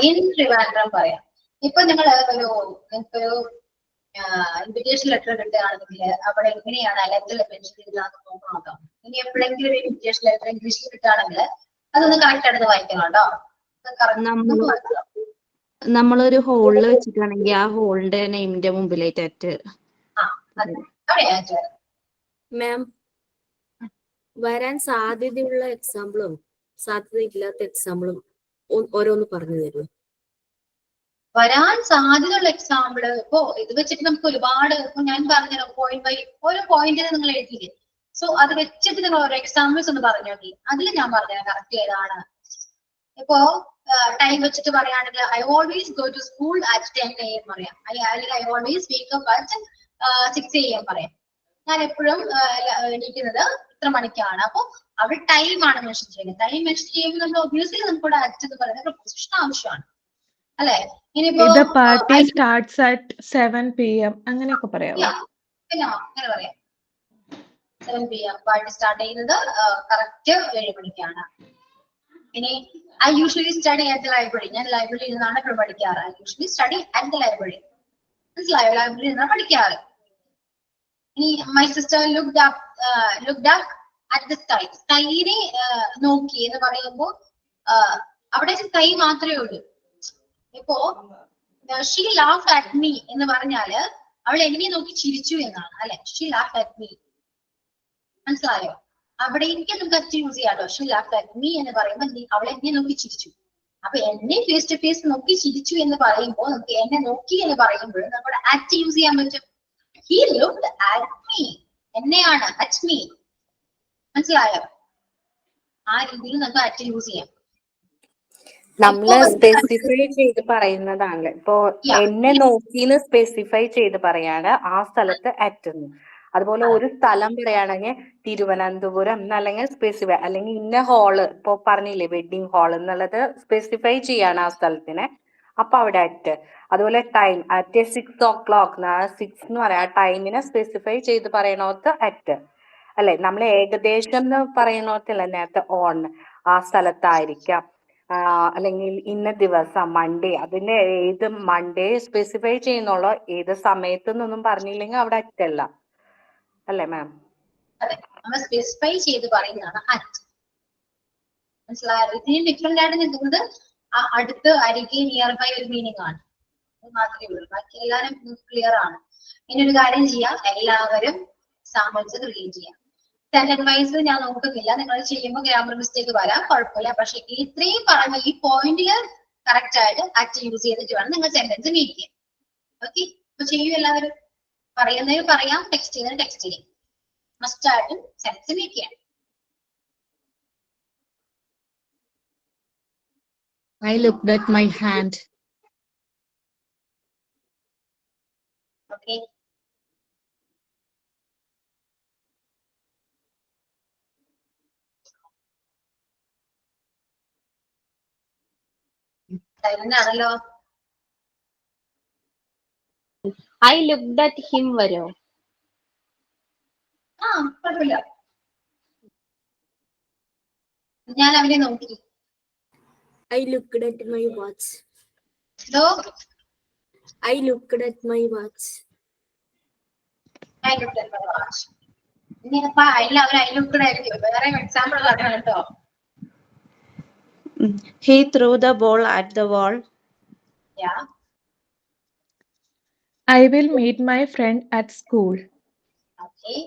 ഇൻ ട്രിവാൻഡ്രം പറയാം. ഇപ്പൊ നിങ്ങൾ നിങ്ങൾക്കൊരു ഇൻവിറ്റേഷൻ ലെറ്റർ കിട്ടുകയാണെങ്കിൽ അവിടെ എങ്ങനെയാണ് ലെറ്റർ മെൻഷൻ ചെയ്തതാന്ന് നോക്കണം കേട്ടോ. ഇനി എപ്പോഴെങ്കിലും ഒരു ഇൻവിറ്റേഷൻ ലെറ്റർ ഇംഗ്ലീഷിൽ കിട്ടുകയാണെങ്കിൽ അതൊന്ന് കറക്റ്റ് ആയിട്ട് വായിക്കണം കേട്ടോ. നമ്മളൊരു ഹോളിൽ വെച്ചിട്ടാണെങ്കിൽ ആ ഹോളിന്റെ നെയിമിന്റെ മുമ്പിലായിട്ട് മാം, വരാൻ സാധ്യതയുള്ള എക്സാമ്പിളും സാധ്യതയില്ലാത്ത എക്സാമ്പിളും ഓരോന്ന് പറഞ്ഞു തരുമോ? വരാൻ സാധ്യതയുള്ള എക്സാമ്പിള് ഇപ്പോ ഇത് വെച്ചിട്ട് നമുക്ക് ഒരുപാട് ഞാൻ പറഞ്ഞല്ലോ പോയിന്റ് ബൈ ഓരോ പോയിന്റിന് നിങ്ങൾ എഴുതിയില്ലേ. സോ അത് വെച്ചിട്ട് നിങ്ങൾ ഓരോ എക്സാമ്പിൾസ് ഒന്ന് പറഞ്ഞു നോക്കി. അതിൽ ഞാൻ പറഞ്ഞത് കറക്റ്റ് ഏതാണ്. ഇപ്പോ ടൈം വെച്ചിട്ട് പറയുകയാണെങ്കിൽ I always go to school at 10 AM പറയാം. അല്ലെങ്കിൽ I always wake up at 6 AM പറയാം. ഞാൻ എപ്പോഴും എണീക്കുന്നത് ഇത്ര മണിക്കാണ്. അപ്പൊ അവിടെ ടൈം ആണ് മെൻഷൻ ചെയ്യുന്നത്. ടൈം മെൻഷൻ ചെയ്യുമ്പോൾ നമ്മൾ ഒബ്വിയസ്ലി നമുക്കിവിടെ അറ്റ് എന്ന് പറയുന്ന പ്രൊപ്പോസിഷൻ ആവശ്യമാണ് അല്ലെ? ഇനിയിപ്പോ പാർട്ടി സ്റ്റാർട്ട്സ് അറ്റ് 7 PM അങ്ങനെയൊക്കെ പറയാം. പിന്നെ അങ്ങനെ പറയാം 7 PM പാർട്ടി സ്റ്റാർട്ട് ചെയ്യുന്നത് കറക്റ്റ് 7 മണിക്കാണ്. ഇനി I usually study at the library. ഞാൻ ലൈബ്രറിയിൽ നിന്നാണ് ഇപ്പോൾ പഠിക്കാറ്. I usually study at the library. മനസ്സിലായോ? ലൈബ്രറിയിൽ നിന്നാണ് പഠിക്കാറ്. ഇനി my sister looked up at the sky. സ്കൈനെ നോക്കി എന്ന് പറയുമ്പോൾ അവിടെ സ്കൈ മാത്രമേ ഉള്ളൂ. ഇപ്പോ ഷീ ലാഫ്ഡ് അറ്റ് മീ എന്ന് പറഞ്ഞാല് അവൾ എന്നെ നോക്കി ചിരിച്ചു എന്നാണ് അല്ലെ? She laughed at me. മനസ്സിലായോ? അവിടെ എനിക്ക് നമുക്ക് അറ്റ് യൂസ് ചെയ്യാട്ടോ. ഷീ ലാഫ്ഡ് അറ്റ് മീ എന്ന് പറയുമ്പോൾ അവൾ എന്നെ നോക്കി ചിരിച്ചു. അപ്പൊ എന്നെ ഫേസ് ടു ഫേസ് നോക്കി ചിരിച്ചു എന്ന് പറയുമ്പോൾ നമുക്ക് എന്നെ നോക്കി എന്ന് പറയുമ്പോൾ നമ്മുടെ അറ്റ് യൂസ് ചെയ്യാൻ പറ്റും. He looked at me. എന്നെയാണ് at me. മനസ്സിലായോ? ആ രീതിയിൽ നമുക്ക് അറ്റ് യൂസ് ചെയ്യാം. നമ്മള് സ്പെസിഫൈ ചെയ്ത് പറയുന്നതാണ്. ഇപ്പോ എന്നെ നോക്കിന്ന് സ്പെസിഫൈ ചെയ്ത് പറയാണ് ആ സ്ഥലത്ത് അറ്റെന്ന്. അതുപോലെ ഒരു സ്ഥലം പറയുകയാണെങ്കിൽ തിരുവനന്തപുരം എന്നല്ലെങ്കിൽ സ്പെസിഫൈ അല്ലെങ്കിൽ ഇന്ന ഹാള് ഇപ്പൊ പറഞ്ഞില്ലേ വെഡിങ് ഹാൾ എന്നുള്ളത് സ്പെസിഫൈ ചെയ്യാണ് ആ സ്ഥലത്തിനെ. അപ്പൊ അവിടെ അറ്റ്. അതുപോലെ ടൈം അറ്റ് 6 o'clock 6 എന്ന് പറയാം. ആ ടൈമിനെ സ്പെസിഫൈ ചെയ്ത് പറയണോത്ത് അറ്റ് അല്ലെ? നമ്മൾ ഏകദേശം എന്ന് പറയണോത്തല്ല നേരത്തെ ഓൺ ആ സ്ഥലത്തായിരിക്കാം. അല്ലെങ്കിൽ ഇന്ന ദിവസം മൺഡേ അതിന്റെ ഏത് മൺഡേ സ്പെസിഫൈ ചെയ്യുന്നുള്ളൂ. ഏത് സമയത്തൊന്നും പറഞ്ഞില്ലെങ്കിൽ അവിടെ അറ്റല്ല അല്ലേ മാം? അതെ, നമ്മൾ സ്പെസിഫൈ ചെയ്ത് പറയുന്നതാണ് അറ്റ്. മനസ്സിലായോ? ഇതിന് ഡിഫറെന്റ് ആയിട്ട് നിൽക്കുന്നത് അടുത്ത് അരികെ നിയർ ബൈ ഒരു മീനിങ് ആണ്. അത് മാത്രമേ ഉള്ളൂ. ബാക്കി എല്ലാവരും ക്ലിയർ ആണ്. ഇനി ഒരു കാര്യം ചെയ്യാം, എല്ലാവരും സാമ്പിൾസ് ക്രിയേറ്റ് ചെയ്യാം. സെന്റൻസ് വൈസ് ഞാൻ നോക്കുന്നില്ല. നിങ്ങൾ ചെയ്യുമ്പോൾ ഗ്രാമർ മിസ്റ്റേക്ക് വരാം, കുഴപ്പമില്ല. പക്ഷെ ഇത്രയും പറഞ്ഞ ഈ പോയിന്റില് കറക്റ്റ് ആയിട്ട് അറ്റ് യൂസ് ചെയ്തിട്ട് വേണം നിങ്ങൾ സെന്റൻസ് മേക്ക് ചെയ്യാൻ. ഓക്കെ, അപ്പൊ ചെയ്യൂ എല്ലാവരും. പറയുന്നതിന് പറയാം, ടെക്സ്റ്റ് ചെയ്യുന്നതിന് ടെക്സ്റ്റ് ചെയ്യും. മസ്റ്റ് ആയിട്ട് സെന്റൻസ് മേക്ക് ചെയ്യാം. I looked at my hand. Okay. ആണല്ലോ. I looked at him വരുമോ? കുഴപ്പമില്ല. ഞാൻ അവനെ നോക്കി. I looked at my watch. So, I looked at my watch. I looked at my watch. ഇനി അപ്പൊ എല്ലാവരും I looked ആയിരിക്കും. വേറെ എക്സാമ്പിൾ പറയണം കേട്ടോ. He threw the ball at the wall. Yeah. I will meet my friend at school. Okay.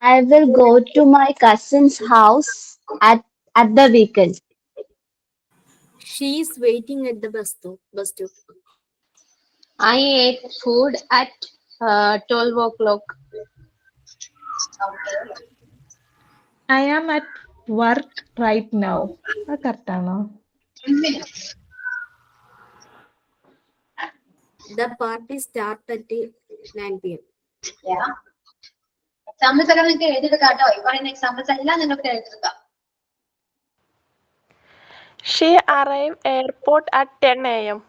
I will go to my cousin's house at the weekend. She is waiting at the bus stop. I ate food at 12 o'clock. Okay. I am at work right now. അത് correct ആണോ? The party starts at 9 p.m. Yeah. Examples ഒക്കെ നിങ്ങൾക്ക് എഴുതിയെടുക്കാം കേട്ടോ. ഈ പറയുന്ന examples എല്ലാം നിങ്ങൾക്ക് എഴുതിയെടുക്കാം. She arrived airport at 10 a.m.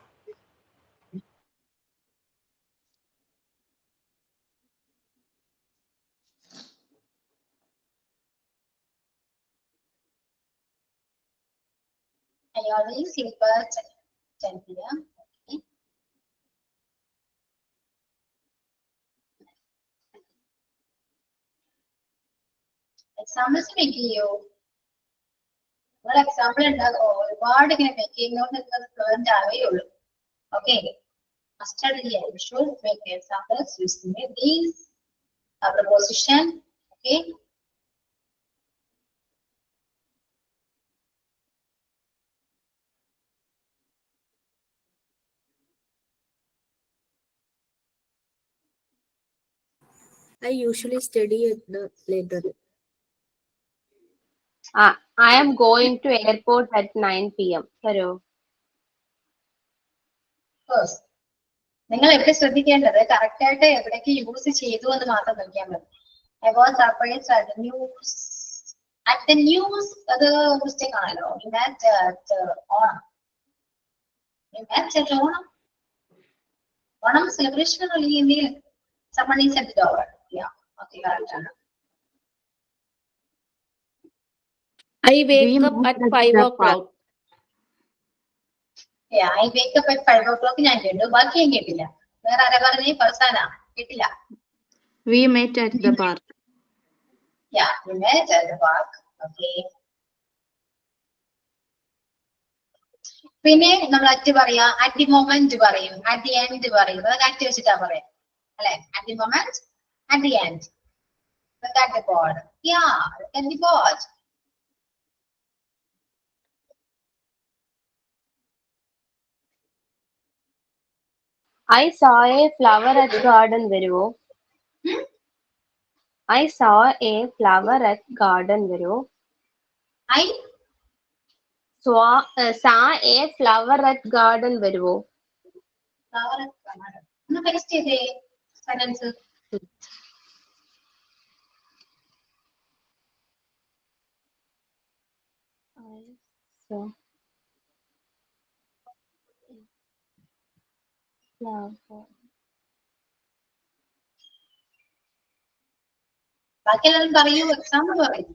I always sleep at 10 p.m. Okay. Examples make you. ഒരു എക്സാമ്പിൾ ഉണ്ടാകുമോ? ഒരുപാട് ഇങ്ങനെ മേക്ക് ചെയ്യുന്നതുകൊണ്ട് നിങ്ങൾക്ക് ഫ്ലുവന്റ് ആവേ ഉള്ളൂ. Okay. Mustard, you should make examples using these preposition. Okay. I usually study at the library. I am going to airport at 9 p.m. Hello. First, നിങ്ങൾ എവിടെ ശ്രദ്ധിക്കേണ്ടത് കറക്റ്റ് ആയിട്ട് എവിടേക്ക് യൂസ് ചെയ്തു എന്ന് മാത്രം നോക്കിയാൽ മതി. I was surprised at the news. At the news, അത് മിസ്റ്റേക്ക് ആണല്ലോ. We met at Onam. We met at Onam. Onam celebration എന്നുള്ള രീതിയിൽ someone is at the door. Yeah, okay, correct ആണ്. I wake up at 5 o'clock. Yeah, I wake up at 5 o'clock. ഞാൻ കേട്ടു. ബാക്കി ഞാൻ കേട്ടില്ല. വേറെ ആരാ പറഞ്ഞേ? ഫർസാന. കേട്ടില്ല. We met at the park. Yeah, we met at the park. Okay. പിന്നെ നമ്മൾ അറ്റ് പറയാ, അറ്റ് ദി മൊമെന്റ് പറയും, അറ്റ് ദി എൻഡ് പറയും. അതൊക്കെ അറ്റ് വെച്ചിട്ടാ പറയാം അല്ലെ? At the moment, at the end. Look at the board. Yeah, look at the board. I saw a flower at garden വരുവോ? I saw a flower at garden വരുവോ? I saw a flower at garden വരുവോ? flower at garden. ഒന്ന് paste ചെയ്തേ sentence. ബാക്കി എല്ലാവരും പറയൂ, example പറയൂ.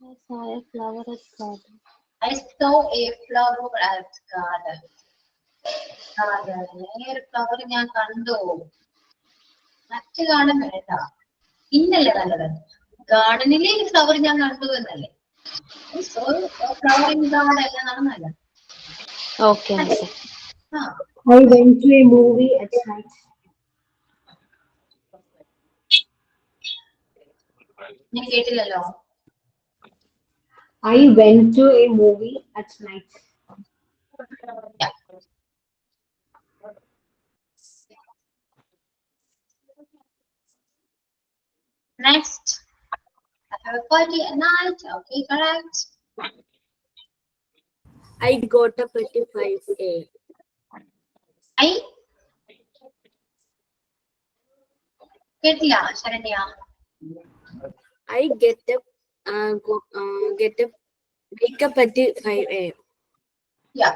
I saw a flower at garden. I saw a flower at garden. ഒരു ഫ്ലവർ ഞാൻ കണ്ടു. മറ്റ് ഗാർഡൻ വേണ്ട, ഇന്നല്ലേ നല്ലത്. ഗാർഡനിലെ ഒരു ഫ്ലവർ ഞാൻ കണ്ടു എന്നല്ലേ. ഫ്ലവർ ഇൻ ഗാർഡൻ എന്നാണ് നല്ലത്. Okay. I went to a movie at night. ഞാൻ കേട്ടില്ലല്ലോ. I went to a movie at night. Yeah. Next, I have a party at night. Okay, correct. I got up at 5 a.m. കേട്ടില്ല Saranya. I wake up at 5 a.m. Yeah.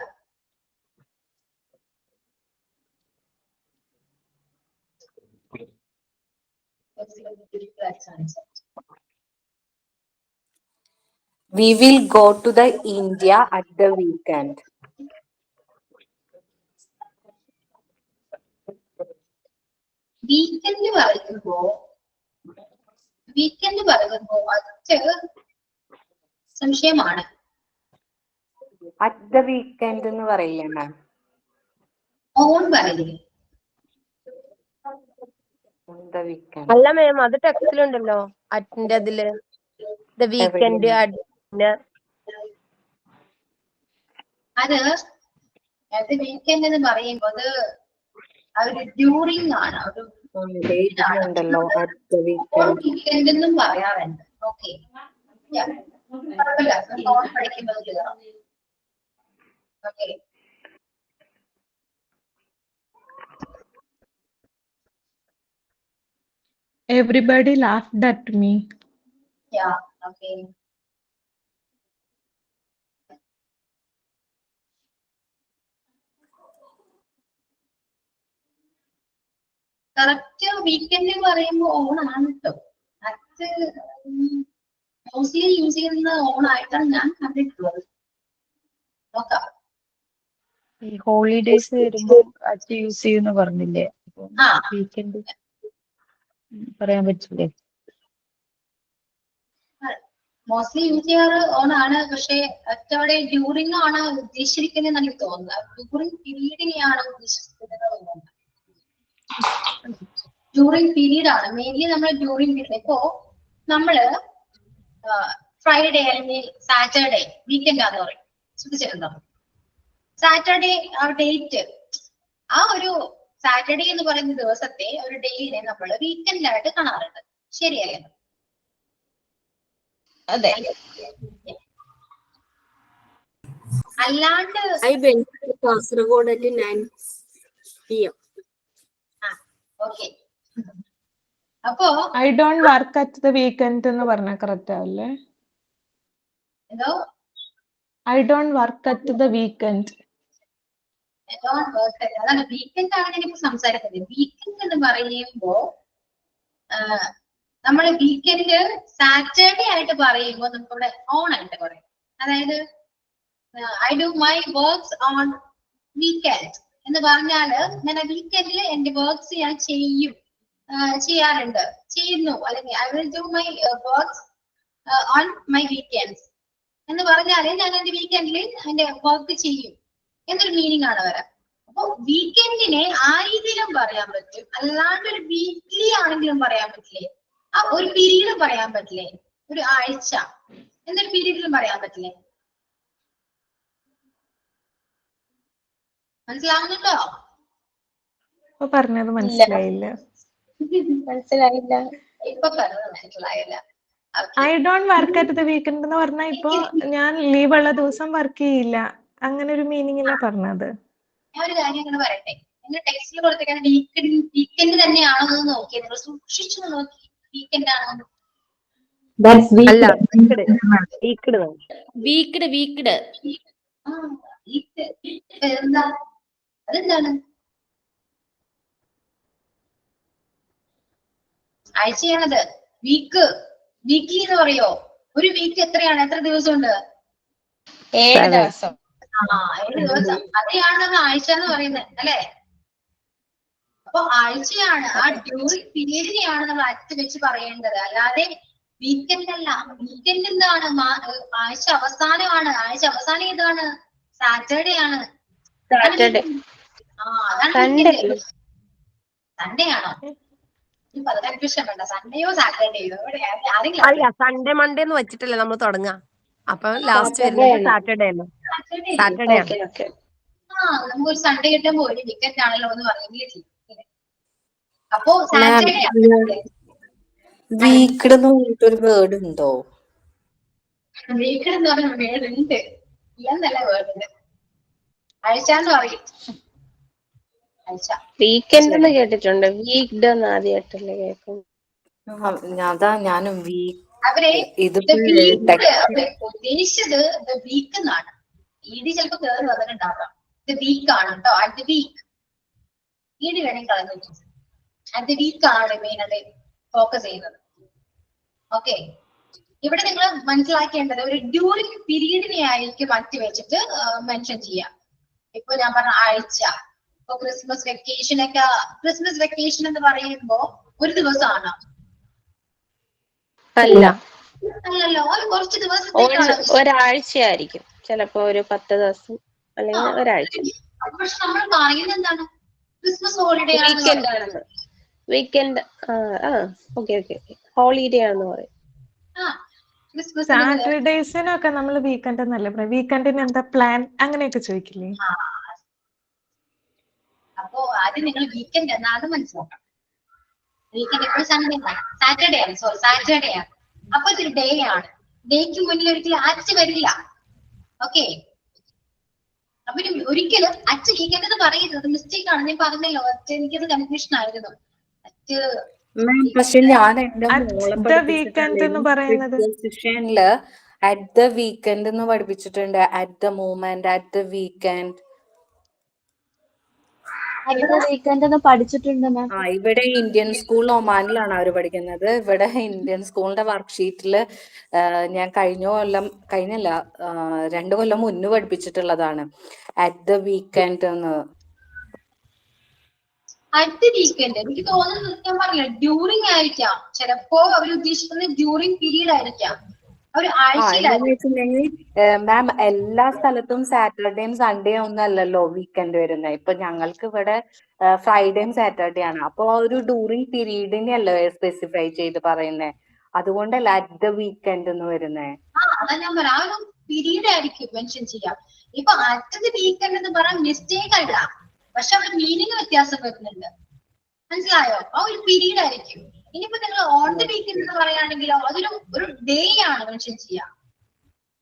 We will go to the India at the weekend. Weekend പറയുമ്പോ അച്ഛ സംശയമാണ്. At the weekend എന്ന് പറയില്ലേ മാം? On പറയില്ലേ? അല്ല മാം, അത് ടെക്സ്റ്റിലുണ്ടല്ലോ അറ്റിന്റെ അതില് ദ വീക്കെൻഡ് അത് വീക്കെൻഡ് എന്ന് പറയുമ്പോ അത് ഒരു ഡ്യൂറിങ് ആണ്, ഒരു ഉണ്ടല്ലോ വീക്കെൻഡ് എന്നും പറയാറുണ്ട്. ഓക്കെ, പഠിക്കുന്നത് okay. Everybody laughed at me. Yeah, okay. Correct weekend പറയുമ്പോ ഓണാണ് കേട്ടോ. അത് മോസ്റ്റ്ലി യൂസ് ചെയ്യുന്ന ഓണായിട്ടാണ് ഞാൻ കണ്ടിട്ടുള്ളത്. നോക്കാം. ഈ ഹോളിഡേയ്സ് വരുമ്പോ അറ്റ് യൂസ് ചെയ്യുന്ന പറഞ്ഞില്ലേ? വീക്കെൻഡ് പറയാൻ പറ്റില്ലേ? മോസ്റ്റ്ലി യൂസ് ചെയ്യാറ് ഓണാണ്, പക്ഷെ അവിടെ ഡ്യൂറിംഗ് ആണ് ഉദ്ദേശിച്ചിരിക്കുന്നത് എനിക്ക് തോന്നുന്നത്. ഡ്യൂറിംഗ് പീരീഡിനെയാണ് ഉദ്ദേശിക്കുന്നത് തോന്നുന്നത്. ഡ്യൂറിംഗ് പീരീഡ് ആണ് മെയിൻലി നമ്മൾ ഡ്യൂറിംഗ് പീരീഡ്. ഇപ്പോ നമ്മള് ഫ്രൈഡേ അല്ലെങ്കിൽ സാറ്റർഡേ വീക്കെൻഡ് ആണെന്ന് പറയും, ശ്രദ്ധിച്ചിട്ടുണ്ടോ? സാറ്റർഡേ ആ ഡേറ്റ്, ആ ഒരു സാറ്റർഡേ എന്ന് പറയുന്ന ദിവസത്തെ ഒരു ഡേയിനെ നമ്മൾ വീക്കെൻഡിലായിട്ട് കാണാറുണ്ട്. ശരിയല്ലേ? അതെ. അല്ലാണ്ട് കാസർഗോഡ് at 9 PM. ഓക്കെ. അപ്പോ I don't work at the weekend എന്ന് പറഞ്ഞാൽ കറക്റ്റ് ആവില്ലേ? എന്തോ I don't work at the weekend. അതാണ് വീക്കെൻഡ് ആണ് ഞാനിപ്പോ സംസാരിക്കുന്നത്. വീക്കെൻഡ് എന്ന് പറയുമ്പോ നമ്മള് വീക്കെൻഡ് സാറ്റർഡേ ആയിട്ട് പറയുമ്പോൾ നമുക്കിവിടെ ഓൺ ആയിട്ട് പറയും. അതായത് I do my works on weekend എന്ന് പറഞ്ഞാല് ഞാൻ വീക്കെൻഡിൽ എന്റെ വർക്ക്സ് ഞാൻ ചെയ്യാറുണ്ട്, ചെയ്യുന്നു. അല്ലെങ്കിൽ I will do my works on my weekends എന്ന് പറഞ്ഞാല് ഞാൻ എന്റെ വീക്കെൻഡിൽ എന്റെ വർക്ക് ചെയ്യും എന്നൊരു മീനിങ് ആണ് വരാം. അപ്പൊ വീക്കെൻഡിനെ ആ രീതിയിലും പറയാൻ പറ്റും, അല്ലാണ്ട് ഒരു വീക്ക്ലി ആണെങ്കിലും പറയാൻ പറ്റില്ലേ? ആ ഒരു പീരീഡ് പറയാൻ പറ്റില്ലേ? ഒരു ആഴ്ച എന്നൊരു പീരീഡിലും പറയാൻ പറ്റില്ലേ? മനസ്സിലാവുന്നുണ്ടോ? ഇപ്പൊ പറഞ്ഞത് മനസ്സിലായില്ല. മനസ്സിലായില്ല. ഇപ്പൊ പറഞ്ഞത് മനസ്സിലായില്ല. I don't work at the weekend എന്ന് പറഞ്ഞാൽ ഇപ്പൊ ഞാൻ ലീവ് ഉള്ള ദിവസം വർക്ക് ചെയ്യില്ല, അങ്ങനെ ഒരു മീനിങ്ങിലാ പറഞ്ഞത്. ഞാൻ ഒരു കാര്യം അങ്ങനെ പറയട്ടെ, നിങ്ങൾ ടെക്സ്റ്റിൽ കൊടുത്തേക്കാൻ വീക്കെൻഡ് തന്നെയാണോ എന്ന് നോക്കി, നിങ്ങൾ സൂക്ഷിച്ചു നോക്കി. വീക്കെൻഡ് ആണോ? വീക്ക്ഡ് എന്താ അതെന്താണ്? ആഴ്ചയാണത്. വീക്ക്ലി എന്ന് പറയോ? ഒരു വീക്ക് എത്രയാണ്? എത്ര ദിവസമുണ്ട്? 7 ദിവസം. 7 ദിവസം. അതെയാണ് നമ്മൾ ആഴ്ച എന്ന് പറയുന്നത്, അല്ലെ? അപ്പൊ ആഴ്ചയാണ്, ആ ഡ്യൂറിംഗ് പീരീഡിനെയാണ് നമ്മൾ അറ്റ് വെച്ച് പറയേണ്ടത്, അല്ലാതെ വീക്കെൻഡ് അല്ല. വീക്കെൻഡ് എന്താണ്? ആഴ്ച അവസാനമാണ്. ആഴ്ച അവസാനം ഏതാണ്? സാറ്റർഡേ ആണ്. സാറ്റർഡേ. സൺഡേ ആണോ? കൺഫ്യൂഷൻ വേണ്ട. സൺഡേയോ സാറ്റർഡേയോ അല്ല, സൺഡേ മൺഡേ എന്ന് വെച്ചിട്ടല്ലേ നമ്മൾ തുടങ്ങാ. അപ്പൊ ലാസ്റ്റ് വരുന്നത് സാറ്റർഡേ അല്ലേ? സാറ്റർഡേ ആണ്. നമുക്കൊരു സൺഡേ കിട്ടുമ്പോ ഒരു വീക്കെൻഡ് ആണല്ലോ എന്ന് പറയുന്നത്. അപ്പോ സാറ്റർഡേ വീക്ക്ഡ് എന്ന് പറഞ്ഞിട്ടൊരു വേർഡ് ഉണ്ടോ? വീക്കെൻഡ് എന്ന് പറഞ്ഞ വേർഡ് ഉണ്ട്, ഇല്ലെന്നല്ല വേർഡ് ഉണ്ട്. ആഴ്ച എന്ന് പറയും. വീക്കെൻഡ് എന്ന് കേട്ടിട്ടുണ്ട്, വീക്ക്ഡ് എന്ന് ആദ്യമായിട്ടല്ലേ കേൾക്കുന്നത്. ഞാനും അവരെ ഉദ്ദേശിച്ചത് വീക്ക് എന്നാണ്. ഈഡി ചിലപ്പോ കയറി വന്നിട്ടുണ്ടാവാം. ഇത് വീക്ക് ആണ് കേട്ടോ. അറ്റ് വീക്ക് ഈഡി വേണമെങ്കിൽ കളഞ്ഞു. അറ്റ് വീക്ക് ആണ് മെയിൻ അത് ഫോക്കസ് ചെയ്യുന്നത്. ഓക്കെ, ഇവിടെ നിങ്ങൾ മനസ്സിലാക്കേണ്ടത് ഒരു ഡ്യൂറിംഗ് പീരീഡിനെ ആയിരിക്കും അറ്റ് വെച്ചിട്ട് മെൻഷൻ ചെയ്യാം. ഇപ്പൊ ഞാൻ പറഞ്ഞ ആഴ്ച. ഇപ്പൊ ക്രിസ്മസ് വെക്കേഷൻ എന്ന് പറയുമ്പോ ഒരു ദിവസമാണ്. അല്ല, അല്ലല്ലോ, ഒരു കുറച്ച് ദിവസത്തേക്കാണ്. ഒരാഴ്ചയായിരിക്കും, ചിലപ്പോ ഒരു 10 ദിവസം അല്ലെങ്കിൽ ഒരാഴ്ച. പക്ഷെ നമ്മൾ പറയുന്നത് എന്താണ്, ക്രിസ്മസ് ഹോളിഡേ വീക്കെൻഡ് ആണെന്ന്. വീക്കെൻഡ് ഓക്കെ ഓക്കെ ഹോളിഡേ ആണെന്ന് പറയും. സാറ്റർഡേസിനൊക്കെ നമ്മൾ വീക്കെൻഡ് എന്നല്ലേ പറയാം. വീക്കെൻഡിന് എന്താ പ്ലാൻ അങ്ങനെയൊക്കെ ചോദിക്കില്ലേ? അപ്പോ ആദ്യം നിങ്ങൾ വീക്കെൻഡ് എന്നാണ് മനസ്സിലാക്കണം. വീക്കെൻഡ് ഇപ്പോൾ സൺഡേ സാറ്റർഡേ ആണ്, സോറി സാറ്റർഡേ ആണ്. അപ്പൊ ഇതൊരു ഡേ ആണ്. ഡേക്ക് മുന്നിൽ ഒരിക്കലും അച്ച് വരില്ല. ഓക്കെ, അപ്പൊ ഒരിക്കലും അച്ച് വീക്കെൻഡ് എന്ന് പറയരുത്, മിസ്റ്റേക്ക് ആണ്. ഞാൻ പറഞ്ഞല്ലോ, എനിക്കത് കൺഫ്യൂഷൻ ആയിരുന്നു. പക്ഷെ ഞാൻ എന്റെ മോളെ വീക്കെൻഡ് എന്ന് പറയുന്നത് പൊസിഷനില് അറ്റ് ദ വീക്കെൻഡ് എന്ന് പഠിപ്പിച്ചിട്ടുണ്ട്. At the moment, at the weekend. Weekend എന്ന് പഠിച്ചിട്ടുണ്ട് മാം. ഇവിടെ ഇന്ത്യൻ സ്കൂൾ ഒമാനിലാണ് അവർ പഠിക്കുന്നത്. ഇവിടെ ഇന്ത്യൻ സ്കൂളിന്റെ വർക്ക്ഷീറ്റില് ഞാൻ കഴിഞ്ഞല്ല 2 കൊല്ലം മുന്നേ പഠിപ്പിച്ചിട്ടുള്ളതാണ് അറ്റ് ദ വീക്കെൻഡ് എന്ന്. അടുത്ത വീക്കെൻഡ് എനിക്ക് തോന്നുന്നത് ഞാൻ പറഞ്ഞില്ല, ഡ്യൂറിങ് ആയിരിക്കാം. ചിലപ്പോ അവർ ഉദ്ദേശിക്കുന്നത് ഡ്യൂറിങ് പീരീഡ് ആയിരിക്കാം, ഒരു ആഴ്ചയിലായിരിക്കും. മാം എല്ലാ സ്ഥലത്തും സാറ്റർഡേയും സൺഡേ ഒന്നും അല്ലല്ലോ വീക്കെൻഡ് വരുന്നത്. ഇപ്പൊ ഞങ്ങൾക്ക് ഇവിടെ ഫ്രൈഡേയും സാറ്റർഡേ ആണ്. അപ്പൊ ഒരു ഡ്യൂറിങ് പീരീഡിനെ അല്ലേ സ്പെസിഫൈ ചെയ്ത് പറയുന്നത്. അതുകൊണ്ടല്ല അറ്റ് ദ വീക്കെൻഡ് എന്ന് വരുന്നത്. അതാ ഞാൻ പറയാം, ആ ഒരു പീരീഡ് ആയിരിക്കും മെൻഷൻ ചെയ്യാം. ഇപ്പൊ അറ്റ് ദ വീക്കെൻഡ് എന്ന് പറയാൻ മിസ്റ്റേക്ക് അല്ല, പക്ഷെ അവിടെ മീനിങ് വ്യത്യാസം വരുന്നുണ്ട്. മനസ്സിലായോ? ആ ഒരു പീരീഡ് ആയിരിക്കും. ഇനിയിപ്പോ നിങ്ങൾ ഓൺ ദി വീക്കെൻഡ് എന്ന് പറയുകയാണെങ്കിലോ ഒരു ഡേ ആണ് മെൻഷൻ ചെയ്യാം,